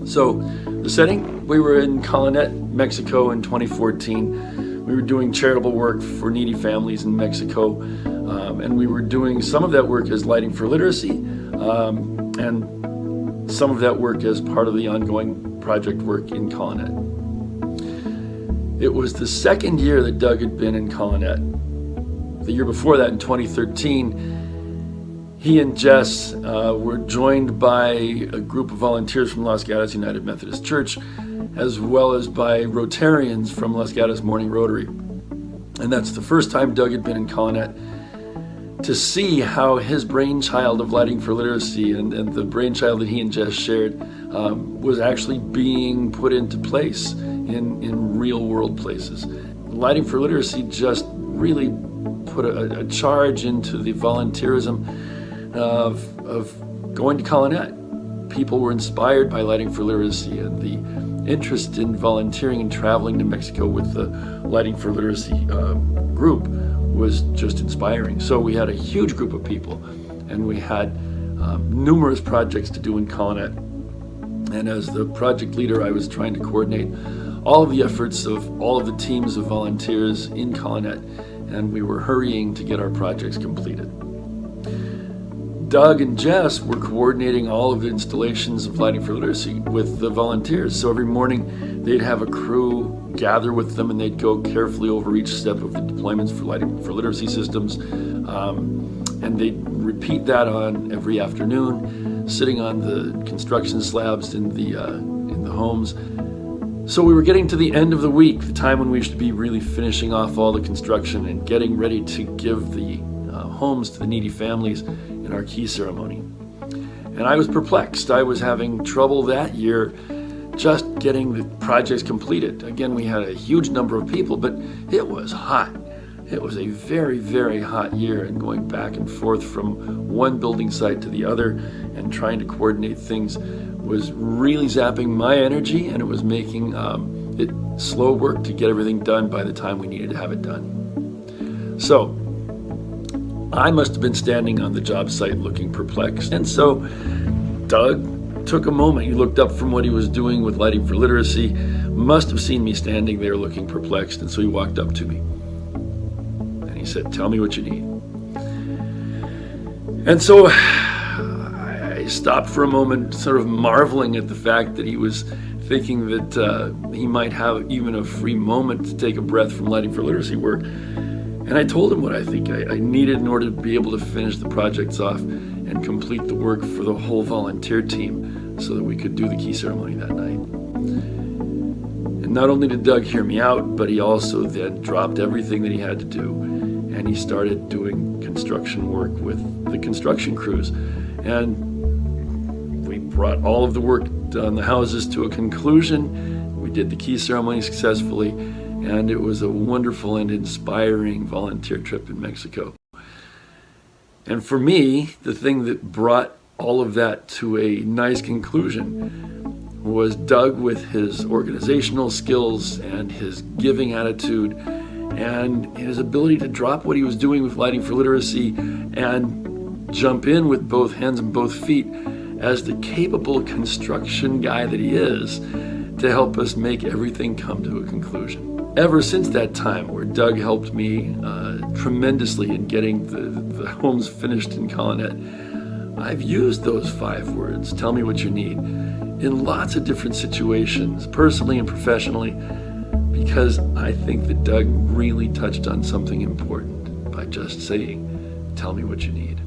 So the setting, we were in Colonet, Mexico in 2014. We were doing charitable work for needy families in Mexico. And we were doing some of that work as Lighting for Literacy, and some of that work as part of the ongoing project work in Colonet. It was the second year that Doug had been in Colonet. The year before that, in 2013, he and Jess were joined by a group of volunteers from Los Gatos United Methodist Church, as well as by Rotarians from Los Gatos Morning Rotary. And that's the first time Doug had been in Colonet to see how his brainchild of Lighting for Literacy and the brainchild that he and Jess shared was actually being put into place in real world places. Lighting for Literacy just really put a charge into the volunteerism of going to Colonet. People were inspired by Lighting for Literacy, and the interest in volunteering and traveling to Mexico with the Lighting for Literacy group was just inspiring. So we had a huge group of people, and we had numerous projects to do in Colonet. And as the project leader, I was trying to coordinate all of the efforts of all of the teams of volunteers in Colonet, and we were hurrying to get our projects completed. Doug and Jess were coordinating all of the installations of Lighting for Literacy with the volunteers. So every morning they'd have a crew gather with them, and they'd go carefully over each step of the deployments for Lighting for Literacy systems. And they'd repeat that on every afternoon, sitting on the construction slabs in the homes. So we were getting to the end of the week, the time when we should be really finishing off all the construction and getting ready to give the homes to the needy families in our key ceremony. And I was perplexed. I was having trouble that year just getting the projects completed. Again, we had a huge number of people, but it was hot. It was a very, very hot year, and going back and forth from one building site to the other and trying to coordinate things was really zapping my energy, and it was making it slow work to get everything done by the time we needed to have it done. So I must have been standing on the job site looking perplexed. And so Doug took a moment. He looked up from what he was doing with Lighting for Literacy, must have seen me standing there looking perplexed, and so he walked up to me. And he said, "Tell me what you need." And so I stopped for a moment, sort of marveling at the fact that he was thinking that he might have even a free moment to take a breath from Lighting for Literacy work. And I told him what I think I needed in order to be able to finish the projects off and complete the work for the whole volunteer team so that we could do the key ceremony that night. And not only did Doug hear me out, but he also then dropped everything that he had to do, and he started doing construction work with the construction crews. And we brought all of the work on the houses to a conclusion. We did the key ceremony successfully, and it was a wonderful and inspiring volunteer trip in Mexico. And for me, the thing that brought all of that to a nice conclusion was Doug with his organizational skills and his giving attitude and his ability to drop what he was doing with Lighting for Literacy and jump in with both hands and both feet as the capable construction guy that he is to help us make everything come to a conclusion. Ever since that time where Doug helped me tremendously in getting the homes finished in Colonet, I've used those 5 words, "Tell me what you need," in lots of different situations, personally and professionally, because I think that Doug really touched on something important by just saying, "Tell me what you need."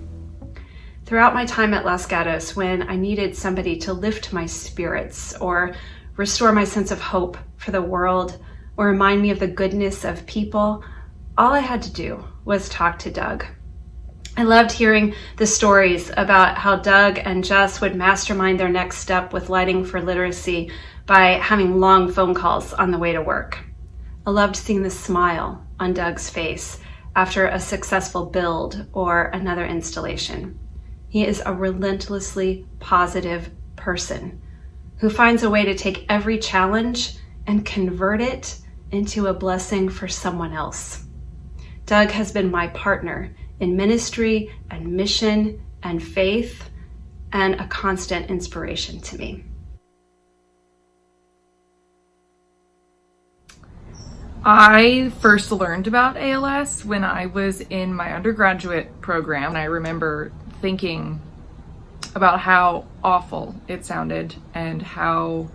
Throughout my time at Los Gatos, when I needed somebody to lift my spirits or restore my sense of hope for the world or remind me of the goodness of people, all I had to do was talk to Doug. I loved hearing the stories about how Doug and Jess would mastermind their next step with Lighting for Literacy by having long phone calls on the way to work. I loved seeing the smile on Doug's face after a successful build or another installation. He is a relentlessly positive person who finds a way to take every challenge and convert it into a blessing for someone else. Doug has been my partner in ministry and mission and faith, and a constant inspiration to me. I first learned about ALS when I was in my undergraduate program, and I remember thinking about how awful it sounded and how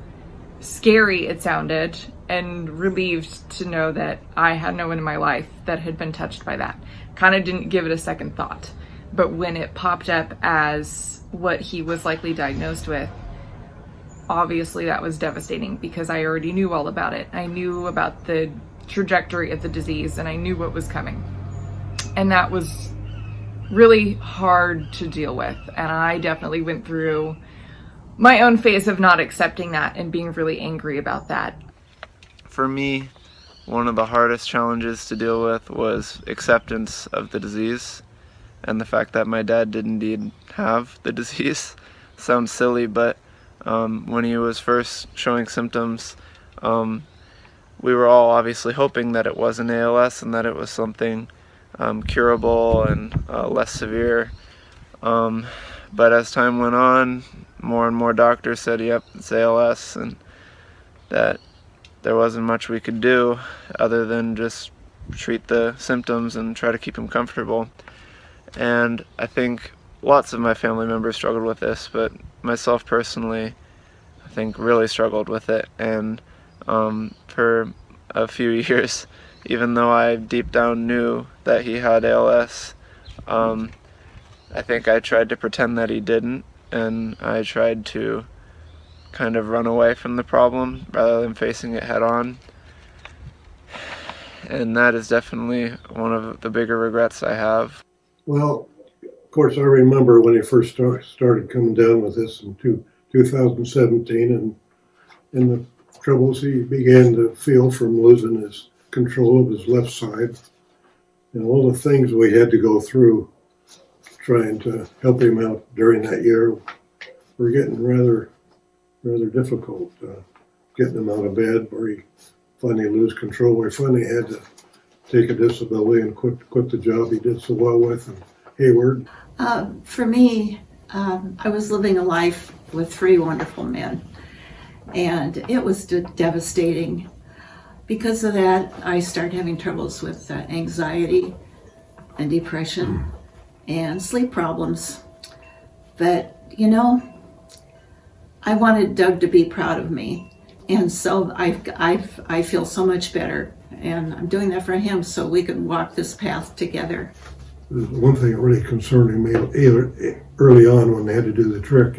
scary it sounded, and relieved to know that I had no one in my life that had been touched by that. Kind of didn't give it a second thought. But when it popped up as what he was likely diagnosed with, obviously that was devastating because I already knew all about it. I knew about the trajectory of the disease and I knew what was coming. And that was really hard to deal with. And I definitely went through my own phase of not accepting that and being really angry about that. For me, one of the hardest challenges to deal with was acceptance of the disease and the fact that my dad did indeed have the disease. Sounds silly, but when he was first showing symptoms, we were all obviously hoping that it wasn't ALS and that it was something curable and less severe. But as time went on, more and more doctors said, yep, it's ALS, and that there wasn't much we could do other than just treat the symptoms and try to keep him comfortable. And I think lots of my family members struggled with this, but myself personally, I think really struggled with it. And for a few years, even though I deep down knew that he had ALS, I think I tried to pretend that he didn't, and I tried to kind of run away from the problem rather than facing it head on. And that is definitely one of the bigger regrets I have. Well, of course, I remember when he first started coming down with this in 2017, and the troubles he began to feel from losing his control of his left side, and all the things we had to go through trying to help him out during that year were getting rather difficult. Getting him out of bed, where he finally lose control. We finally had to take a disability and quit the job he did so well with in Hayward. For me, I was living a life with 3 wonderful men, and it was devastating. Because of that, I started having troubles with anxiety and depression and sleep problems. But, you know, I wanted Doug to be proud of me. And so I feel so much better. And I'm doing that for him so we can walk this path together. One thing that really concerned me early on when they had to do the trick,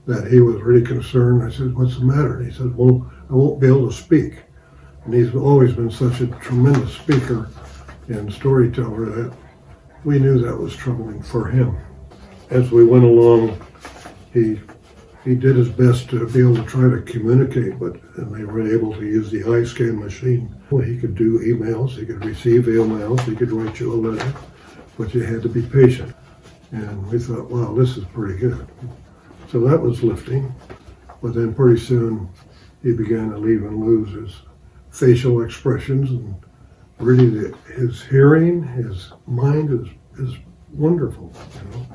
that he was really concerned. I said, "What's the matter?" And he said, "Well, I won't be able to speak." And he's always been such a tremendous speaker and storyteller that we knew that was troubling for him. As we went along, he did his best to be able to try to communicate, and they were able to use the iScan machine. Well, he could do emails, he could receive emails, he could write you a letter, but you had to be patient. And we thought, wow, this is pretty good. So that was lifting. But then pretty soon he began to leave and lose his facial expressions, and really his hearing, his mind is wonderful, you know.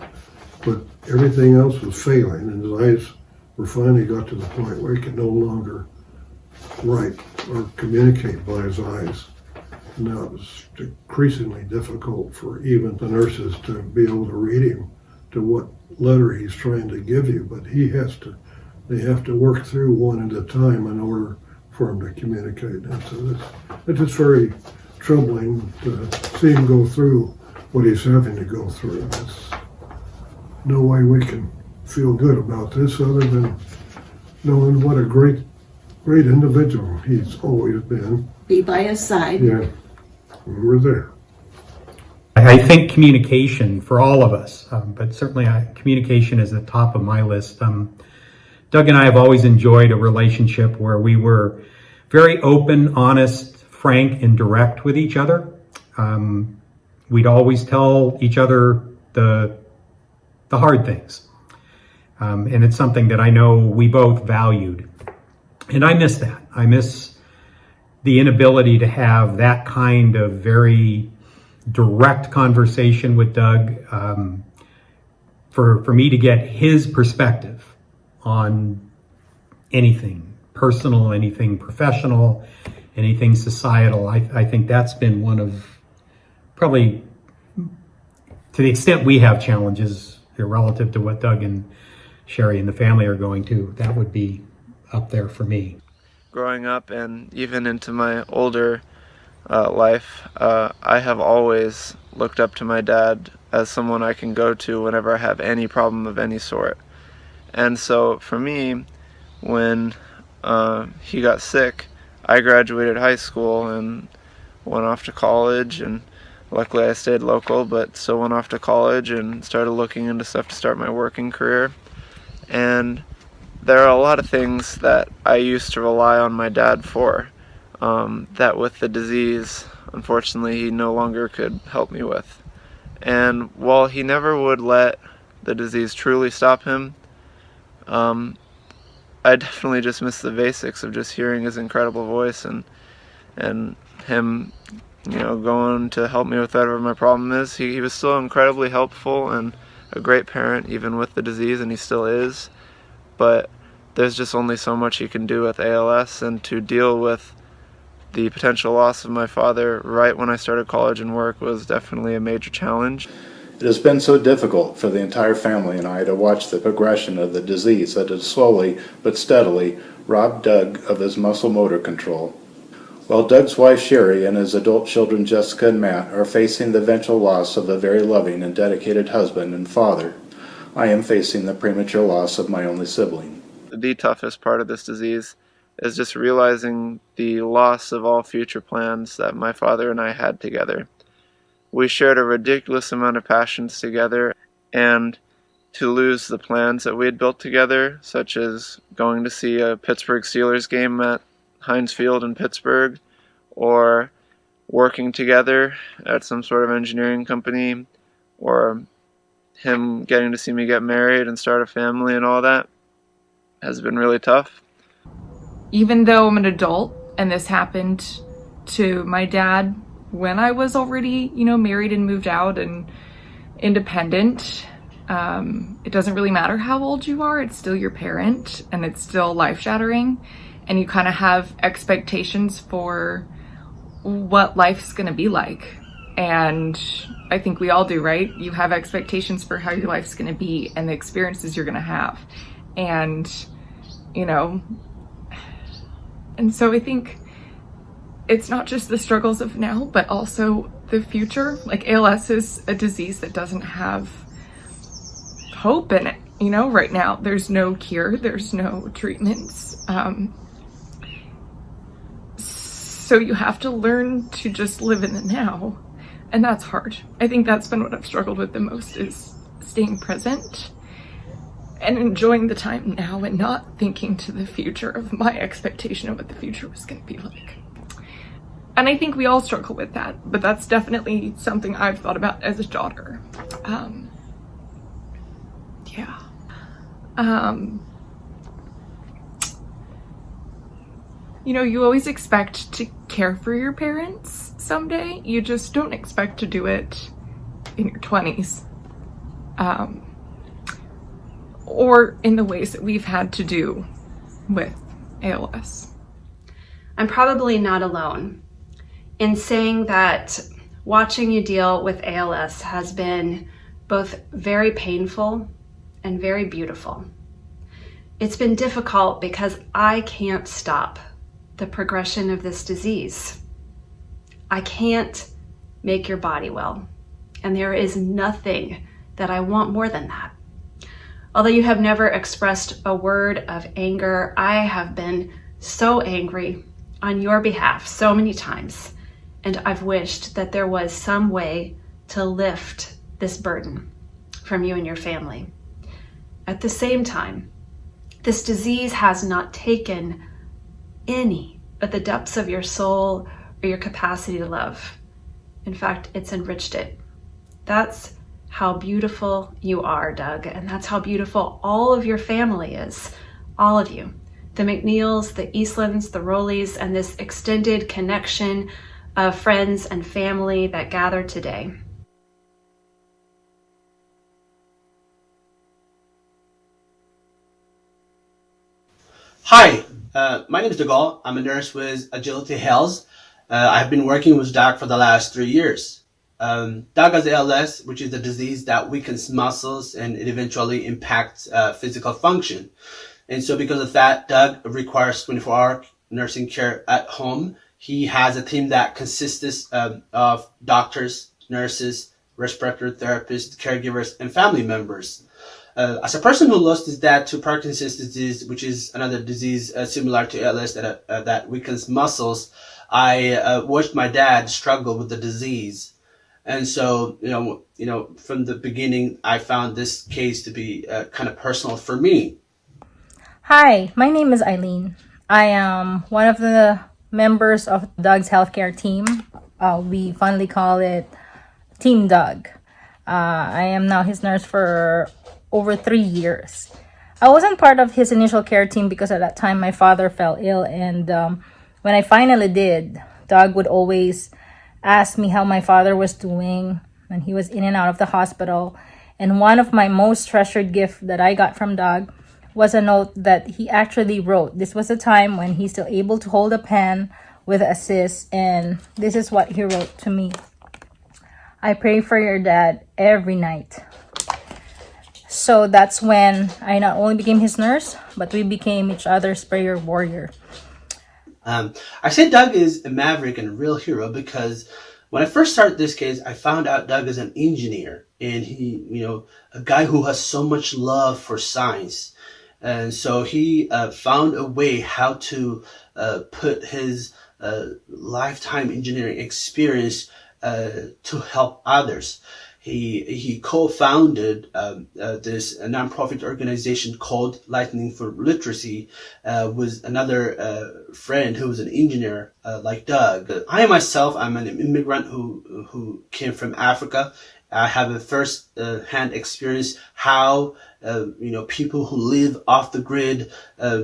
But everything else was failing, and his eyes were finally got to the point where he could no longer write or communicate by his eyes. And now it was increasingly difficult for even the nurses to be able to read him to what letter he's trying to give you, but they have to work through one at a time in order for him to communicate. And so it's just very troubling to see him go through what he's having to go through. There's no way we can feel good about this other than knowing what a great individual he's always been. Be by his side. Yeah, we were there. I think communication for all of us, but certainly communication is at the top of my list. Doug and I have always enjoyed a relationship where we were very open, honest, frank, and direct with each other. We'd always tell each other the hard things. And it's something that I know we both valued. And I miss that. I miss the inability to have that kind of very direct conversation with Doug, for me to get his perspective on anything personal, anything professional, anything societal. I think that's been one of, probably to the extent we have challenges relative to what Doug and Sherry and the family are going to, that would be up there for me. Growing up and even into my older life, I have always looked up to my dad as someone I can go to whenever I have any problem of any sort. And so for me, when he got sick, I graduated high school and went off to college, and luckily I stayed local, but still went off to college and started looking into stuff to start my working career. And there are a lot of things that I used to rely on my dad for, that with the disease, unfortunately, he no longer could help me with. And while he never would let the disease truly stop him, I definitely just miss the basics of just hearing his incredible voice and him, you know, going to help me with whatever my problem is. He was still incredibly helpful and a great parent even with the disease, and he still is. But there's just only so much he can do with ALS, and to deal with the potential loss of my father right when I started college and work was definitely a major challenge. It has been so difficult for the entire family and I to watch the progression of the disease that has slowly but steadily robbed Doug of his muscle motor control. While Doug's wife Sherry and his adult children Jessica and Matt are facing the eventual loss of a very loving and dedicated husband and father, I am facing the premature loss of my only sibling. The toughest part of this disease is just realizing the loss of all future plans that my father and I had together. We shared a ridiculous amount of passions together, and to lose the plans that we had built together, such as going to see a Pittsburgh Steelers game at Heinz Field in Pittsburgh, or working together at some sort of engineering company, or him getting to see me get married and start a family and all that, has been really tough. Even though I'm an adult and this happened to my dad when I was already, married and moved out and independent, it doesn't really matter how old you are. It's still your parent, and it's still life-shattering, and you kind of have expectations for what life's gonna be like. And I think we all do, right? You have expectations for how your life's gonna be and the experiences you're gonna have. And, and so I think it's not just the struggles of now, but also the future. Like, ALS is a disease that doesn't have hope in it. Right now, there's no cure, there's no treatments. So you have to learn to just live in the now. And that's hard. I think that's been what I've struggled with the most, is staying present and enjoying the time now and not thinking to the future of my expectation of what the future was going to be like. And I think we all struggle with that, but that's definitely something I've thought about as a daughter. You always expect to care for your parents someday. You just don't expect to do it in your 20s. Or in the ways that we've had to do with ALS. I'm probably not alone in saying that watching you deal with ALS has been both very painful and very beautiful. It's been difficult because I can't stop the progression of this disease. I can't make your body well, and there is nothing that I want more than that. Although you have never expressed a word of anger, I have been so angry on your behalf so many times, and I've wished that there was some way to lift this burden from you and your family. At the same time, this disease has not taken any of the depths of your soul or your capacity to love. In fact, it's enriched it. That's how beautiful you are, Doug, and that's how beautiful all of your family is, all of you. The McNeils, the Eastlands, the Rowleys, and this extended connection of friends and family that gathered today. Hi, my name is Dougal. I'm a nurse with Agility Health. I've been working with Doug for the last 3 years. Doug has ALS, which is a disease that weakens muscles and it eventually impacts physical function. And so because of that, Doug requires 24-hour nursing care at home. He has a team that consists of doctors, nurses, respiratory therapists, caregivers, and family members. As a person who lost his dad to Parkinson's disease, which is another disease similar to ALS that weakens muscles, I watched my dad struggle with the disease. And so, from the beginning, I found this case to be kind of personal for me. Hi, my name is Eileen. I am one of the members of Doug's healthcare team. We fondly call it Team Doug. I am now his nurse for over 3 years. I wasn't part of his initial care team because at that time my father fell ill, and when I finally did, Doug would always ask me how my father was doing when he was in and out of the hospital. And one of my most treasured gifts that I got from Doug was a note that he actually wrote. This was a time when he's still able to hold a pen with assist, and this is what he wrote to me. I pray for your dad every night. So that's when I not only became his nurse, but we became each other's prayer warrior. I say Doug is a maverick and a real hero because when I first started this case, I found out Doug is an engineer, and he, a guy who has so much love for science. And so he found a way how to put his lifetime engineering experience to help others. He co-founded this nonprofit organization called Lightning for Literacy with another friend who was an engineer like Doug. I myself, I'm an immigrant who came from Africa. I have a first-hand experience how people who live off the grid,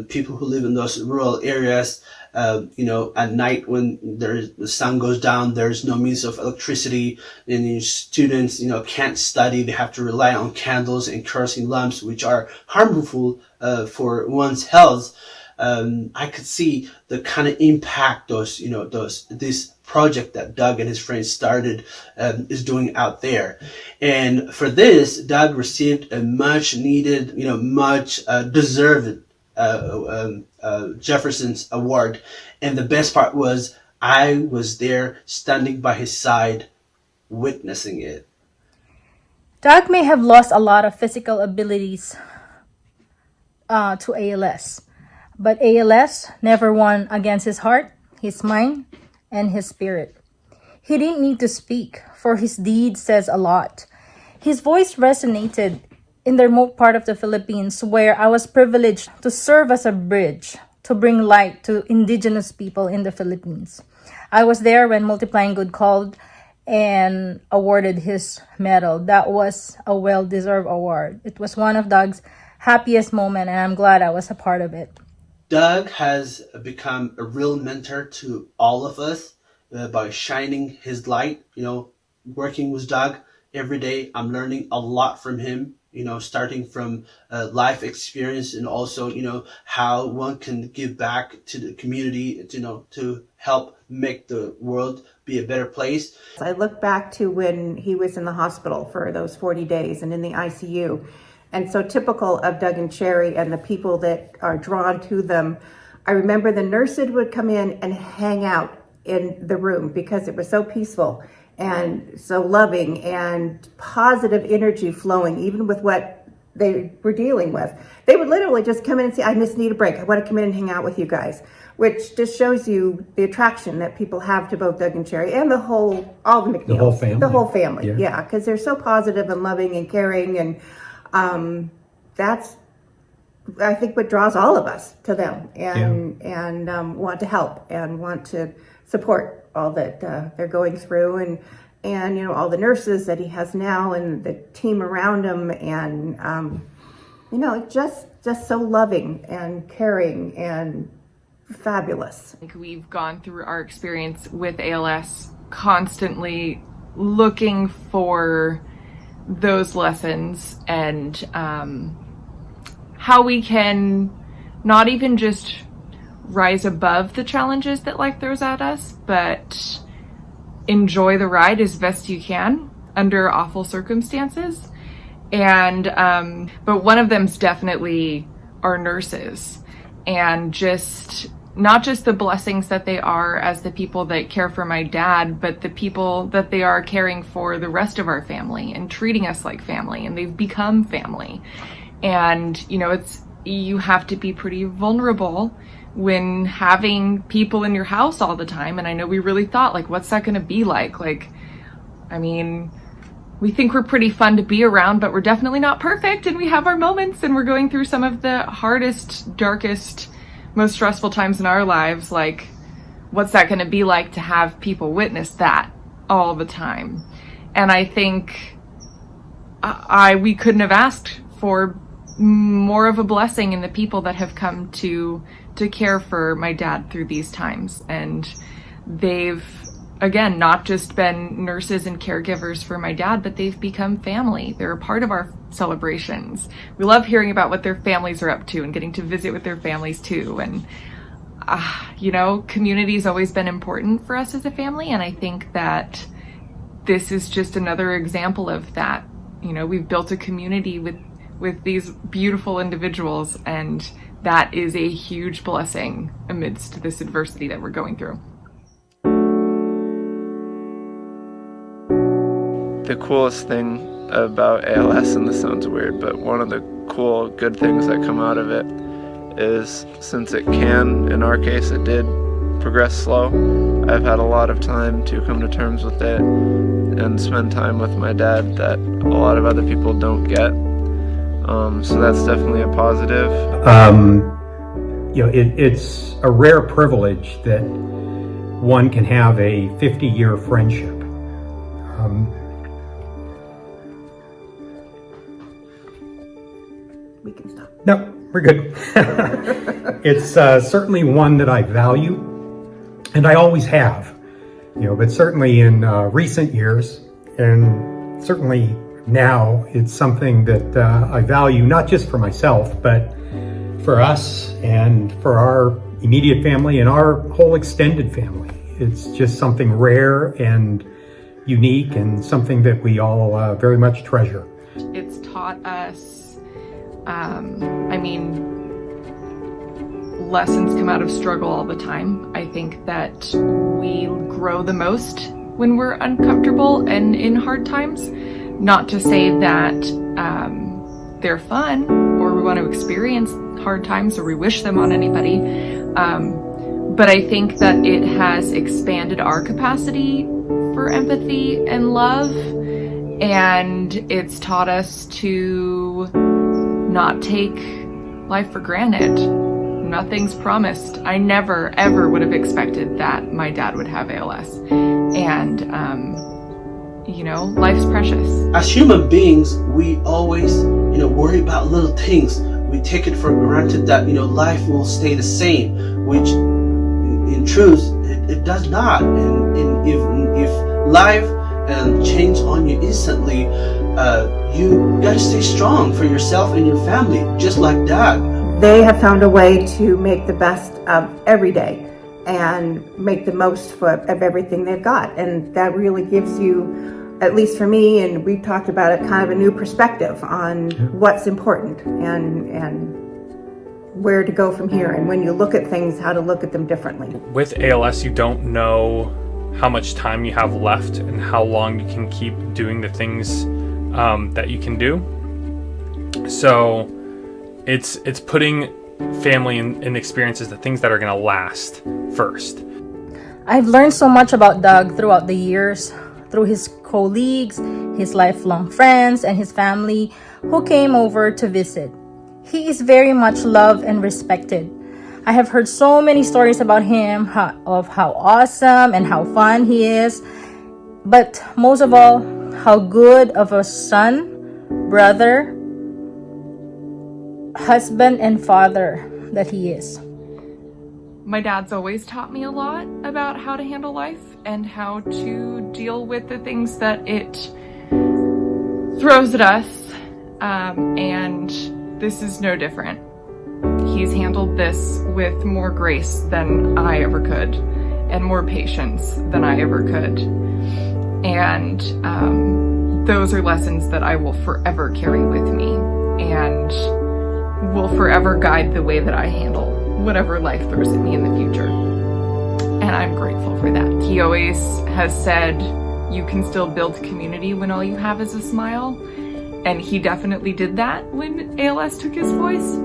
people who live in those rural areas, at night when the sun goes down, there's no means of electricity, and students, can't study. They have to rely on candles and kerosene lamps, which are harmful for one's health. I could see the kind of impact this project that Doug and his friends started is doing out there. And for this, Doug received a much needed, much deserved Jefferson's Award. And the best part was I was there standing by his side witnessing it. Doug may have lost a lot of physical abilities to ALS, but ALS never won against his heart, his mind, and his spirit. He didn't need to speak, for his deed says a lot. His voice resonated in the remote part of the Philippines, where I was privileged to serve as a bridge to bring light to indigenous people in the Philippines. I was there when Multiplying Good called and awarded his medal. That was a well-deserved award. It was one of Doug's happiest moments, and I'm glad I was a part of it. Doug has become a real mentor to all of us by shining his light. Working with Doug every day, I'm learning a lot from him. Starting from life experience, and also, how one can give back to the community, to help make the world be a better place. I look back to when he was in the hospital for those 40 days and in the ICU. And so typical of Doug and Sherry and the people that are drawn to them, I remember the nurses would come in and hang out in the room because it was so peaceful and so loving and positive energy flowing, even with what they were dealing with. They would literally just come in and say, I just need a break. I want to come in and hang out with you guys, which just shows you the attraction that people have to both Doug and Sherry and all the McNeils. The whole family. The whole family, Yeah. because they're so positive and loving and caring, and that's, I think, what draws all of us to them, and want to help and want to support all that they're going through, and all the nurses that he has now and the team around him, and just so loving and caring and fabulous. We've gone through our experience with ALS constantly looking for those lessons and how we can not even just rise above the challenges that life throws at us, but enjoy the ride as best you can under awful circumstances. And but one of them's definitely our nurses, and just not just the blessings that they are as the people that care for my dad, but the people that they are caring for the rest of our family and treating us like family, and they've become family. And you have to be pretty vulnerable when having people in your house all the time. And I know we really thought, what's that going to be like? We think we're pretty fun to be around, but we're definitely not perfect, and we have our moments, and we're going through some of the hardest, darkest, most stressful times in our lives. What's that going to be like to have people witness that all the time? And I think we couldn't have asked for more of a blessing in the people that have come to care for my dad through these times. And they've, again, not just been nurses and caregivers for my dad, but they've become family. They're a part of our celebrations. We love hearing about what their families are up to and getting to visit with their families too. And, community's always been important for us as a family. And I think that this is just another example of that. We've built a community with these beautiful individuals, and that is a huge blessing amidst this adversity that we're going through. The coolest thing about ALS, and this sounds weird, but one of the cool, good things that come out of it is, since it can, in our case it did, progress slow, I've had a lot of time to come to terms with it and spend time with my dad that a lot of other people don't get. So that's definitely a positive. It's a rare privilege that one can have a 50-year friendship. We can stop. No, we're good. It's certainly one that I value, and I always have. But certainly in recent years, and certainly now, it's something that I value, not just for myself, but for us and for our immediate family and our whole extended family. It's just something rare and unique, and something that we all very much treasure. It's taught us, lessons come out of struggle all the time. I think that we grow the most when we're uncomfortable and in hard times. Not to say that they're fun or we want to experience hard times or we wish them on anybody, but I think that it has expanded our capacity for empathy and love, and it's taught us to not take life for granted. Nothing's promised. I never ever would have expected that my dad would have ALS, and life's precious. As human beings, we always, worry about little things. We take it for granted that, life will stay the same, which in truth, it does not. And if life change on you instantly, you gotta stay strong for yourself and your family, just like Dad. They have found a way to make the best of every day and make the most of everything they've got. And that really gives you, at least for me, and we've talked about it, kind of a new perspective on what's important and where to go from here. And when you look at things, how to look at them differently. With ALS, you don't know how much time you have left and how long you can keep doing the things that you can do. So it's putting family and experiences, the things that are going to last first. I've learned so much about Doug throughout the years, through his colleagues, his lifelong friends, and his family who came over to visit. He is very much loved and respected. I have heard so many stories about him, of how awesome and how fun he is, but most of all, how good of a son, brother, husband, and father that he is. My dad's always taught me a lot about how to handle life and how to deal with the things that it throws at us, and this is no different. He's handled this with more grace than I ever could, and more patience than I ever could. And those are lessons that I will forever carry with me and will forever guide the way that I handle whatever life throws at me in the future. And I'm grateful for that. He always has said, you can still build community when all you have is a smile. And he definitely did that when ALS took his voice.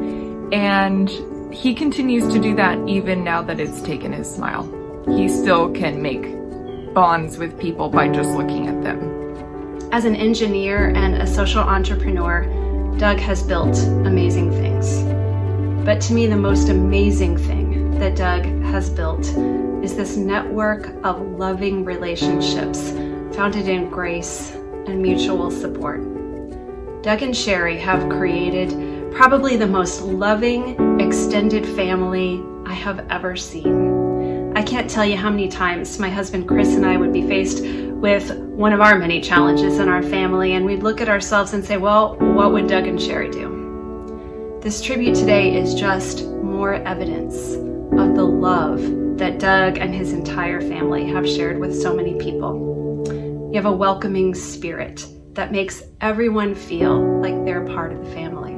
And he continues to do that even now that it's taken his smile. He still can make bonds with people by just looking at them. As an engineer and a social entrepreneur, Doug has built amazing things. But to me, the most amazing thing that Doug has built is this network of loving relationships founded in grace and mutual support. Doug and Sherry have created probably the most loving, extended family I have ever seen. I can't tell you how many times my husband Chris and I would be faced with one of our many challenges in our family, and we'd look at ourselves and say, well, what would Doug and Sherry do? This tribute today is just more evidence of the love that Doug and his entire family have shared with so many people. You have a welcoming spirit that makes everyone feel like they're part of the family.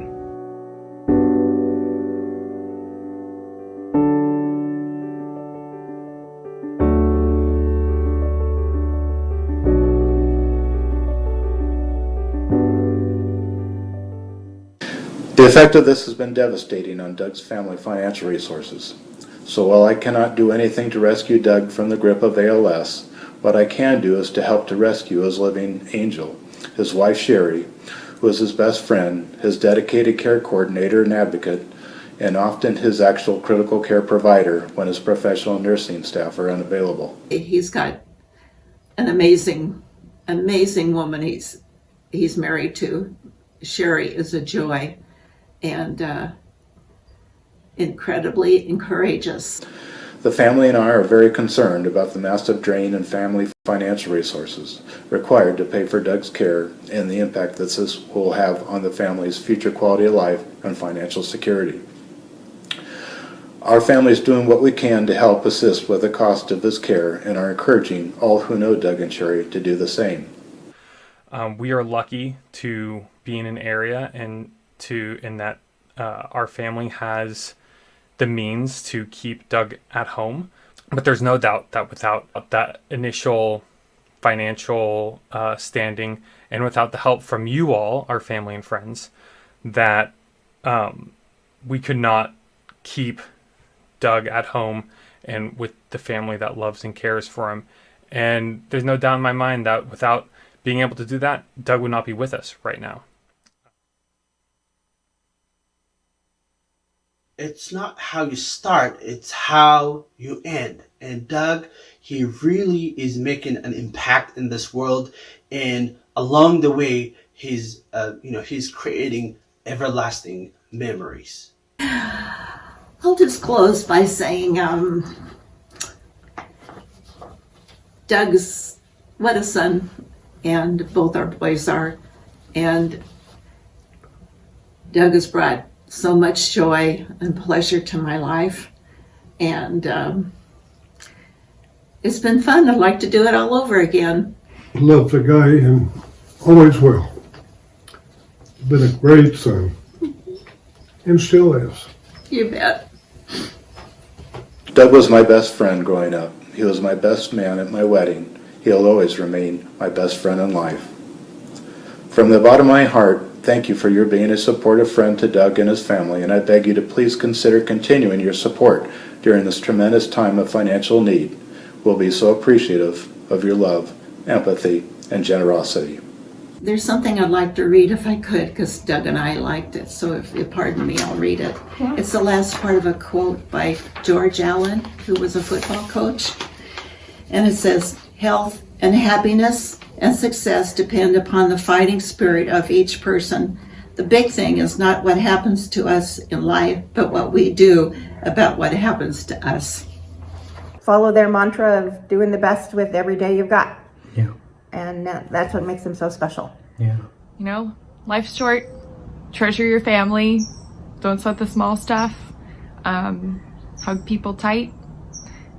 The effect of this has been devastating on Doug's family financial resources. So while I cannot do anything to rescue Doug from the grip of ALS, what I can do is to help to rescue his living angel, his wife Sherry, who is his best friend, his dedicated care coordinator and advocate, and often his actual critical care provider when his professional nursing staff are unavailable. He's got an amazing woman he's married to. Sherry is a joy and incredibly courageous. The family and I are very concerned about the massive drain in family financial resources required to pay for Doug's care and the impact that this will have on the family's future quality of life and financial security. Our family is doing what we can to help assist with the cost of his care and are encouraging all who know Doug and Sherry to do the same. We are lucky to be in an area in that our family has the means to keep Doug at home. But there's no doubt that without that initial financial standing and without the help from you all, our family and friends, that we could not keep Doug at home and with the family that loves and cares for him. And there's no doubt in my mind that without being able to do that, Doug would not be with us right now. It's not how you start, it's how you end. And Doug, he really is making an impact in this world, and along the way, he's creating everlasting memories. I'll just close by saying, Doug's what a son, and both our boys are, and Doug has brought so much joy and pleasure to my life, and it's been fun. I'd like to do it all over again. Loved the guy and always will. Been a great son, and still is. You bet. Doug was my best friend growing up. He was my best man at my wedding. He'll always remain my best friend in life. From the bottom of my heart, thank you for your being a supportive friend to Doug and his family, and I beg you to please consider continuing your support during this tremendous time of financial need. We'll be so appreciative of your love, empathy, and generosity. There's something I'd like to read if I could, because Doug and I liked it, so if you pardon me, I'll read it. It's the last part of a quote by George Allen, who was a football coach, and it says, "Health and happiness and success depend upon the fighting spirit of each person. The big thing is not what happens to us in life, but what we do about what happens to us." Follow their mantra of doing the best with every day you've got. Yeah. And that's what makes them so special. Yeah. You know, life's short. Treasure your family. Don't sweat the small stuff. Hug people tight.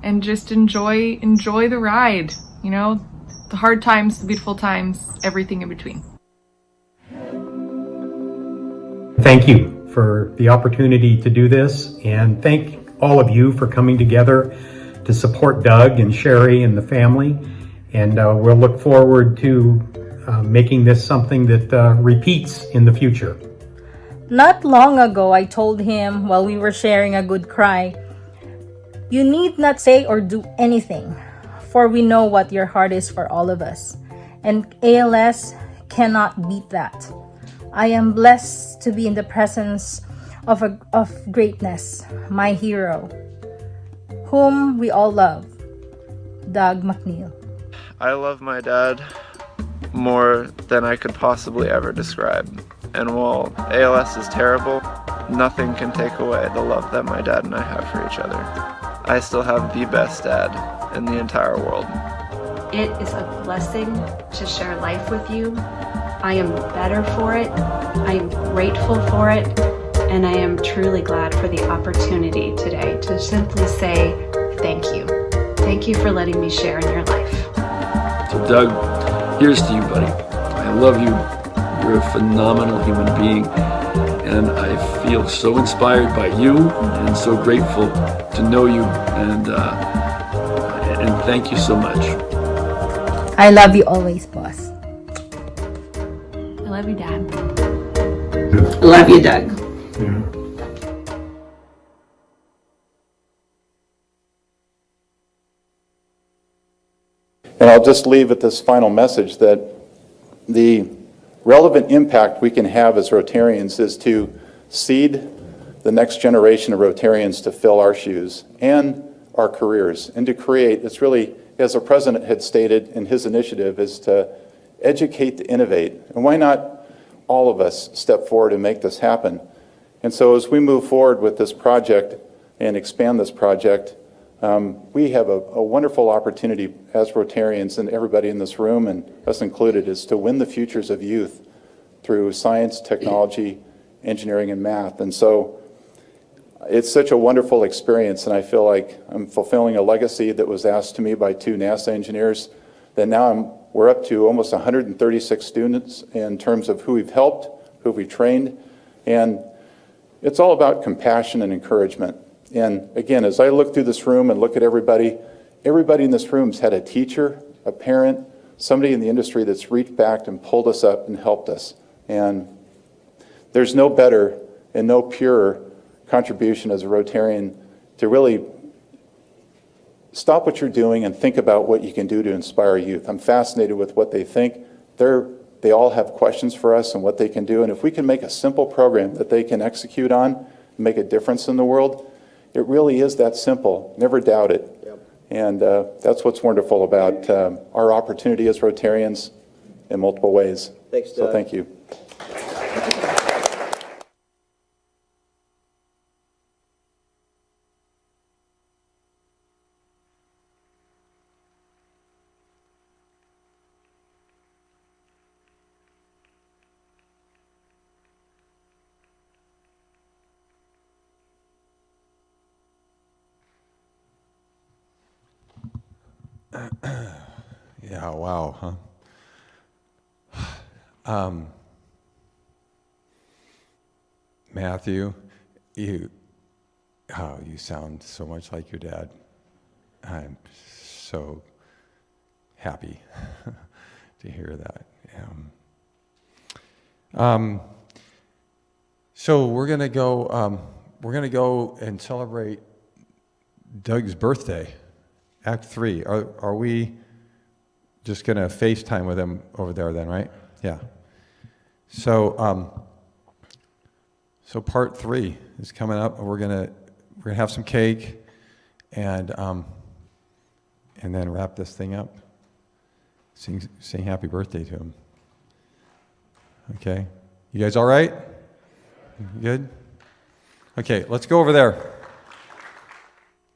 And just enjoy the ride. You know, the hard times, the beautiful times, everything in between. Thank you for the opportunity to do this, and thank all of you for coming together to support Doug and Sherry and the family. And we'll look forward to making this something that repeats in the future. Not long ago, I told him while we were sharing a good cry, "You need not say or do anything, for we know what your heart is for all of us. And ALS cannot beat that. I am blessed to be in the presence of greatness, my hero, whom we all love, Doug McNeil." I love my dad more than I could possibly ever describe. And while ALS is terrible, nothing can take away the love that my dad and I have for each other. I still have the best dad in the entire world. It is a blessing to share life with you. I am better for it. I am grateful for it. And I am truly glad for the opportunity today to simply say thank you. Thank you for letting me share in your life. So Doug, here's to you, buddy. I love you. You're a phenomenal human being, and I feel so inspired by you and so grateful to know you, and thank you so much. I love you always, boss. I love you, Dad. I love you, Doug. And I'll just leave with this final message that the relevant impact we can have as Rotarians is to seed the next generation of Rotarians to fill our shoes and our careers, and to create, it's really, as the president had stated in his initiative, is to educate to innovate. And why not all of us step forward and make this happen? And so as we move forward with this project and expand this project, we have a wonderful opportunity as Rotarians, and everybody in this room, and us included, is to win the futures of youth through science, technology, engineering, and math. And so it's such a wonderful experience, and I feel like I'm fulfilling a legacy that was asked to me by 2 NASA engineers, that now we're up to almost 136 students in terms of who we've helped, who we've trained, and it's all about compassion and encouragement. And again, as I look through this room and look at everybody in this room's had a teacher, a parent, somebody in the industry that's reached back and pulled us up and helped us. And there's no better and no purer contribution as a Rotarian to really stop what you're doing and think about what you can do to inspire youth. I'm fascinated with what they think. They all have questions for us and what they can do. And if we can make a simple program that they can execute on and make a difference in the world, it really is that simple. Never doubt it. Yep. And that's what's wonderful about our opportunity as Rotarians in multiple ways. Thanks, Doug. So thank you. Yeah, wow, huh? Matthew, you sound so much like your dad. I'm so happy to hear that. So we're gonna go and celebrate Doug's birthday. Act 3. Are we just going to FaceTime with him over there then, right? Yeah. So so part 3 is coming up. We're gonna have some cake and then wrap this thing up. Sing happy birthday to him. Okay. You guys all right? Good? Okay, let's go over there.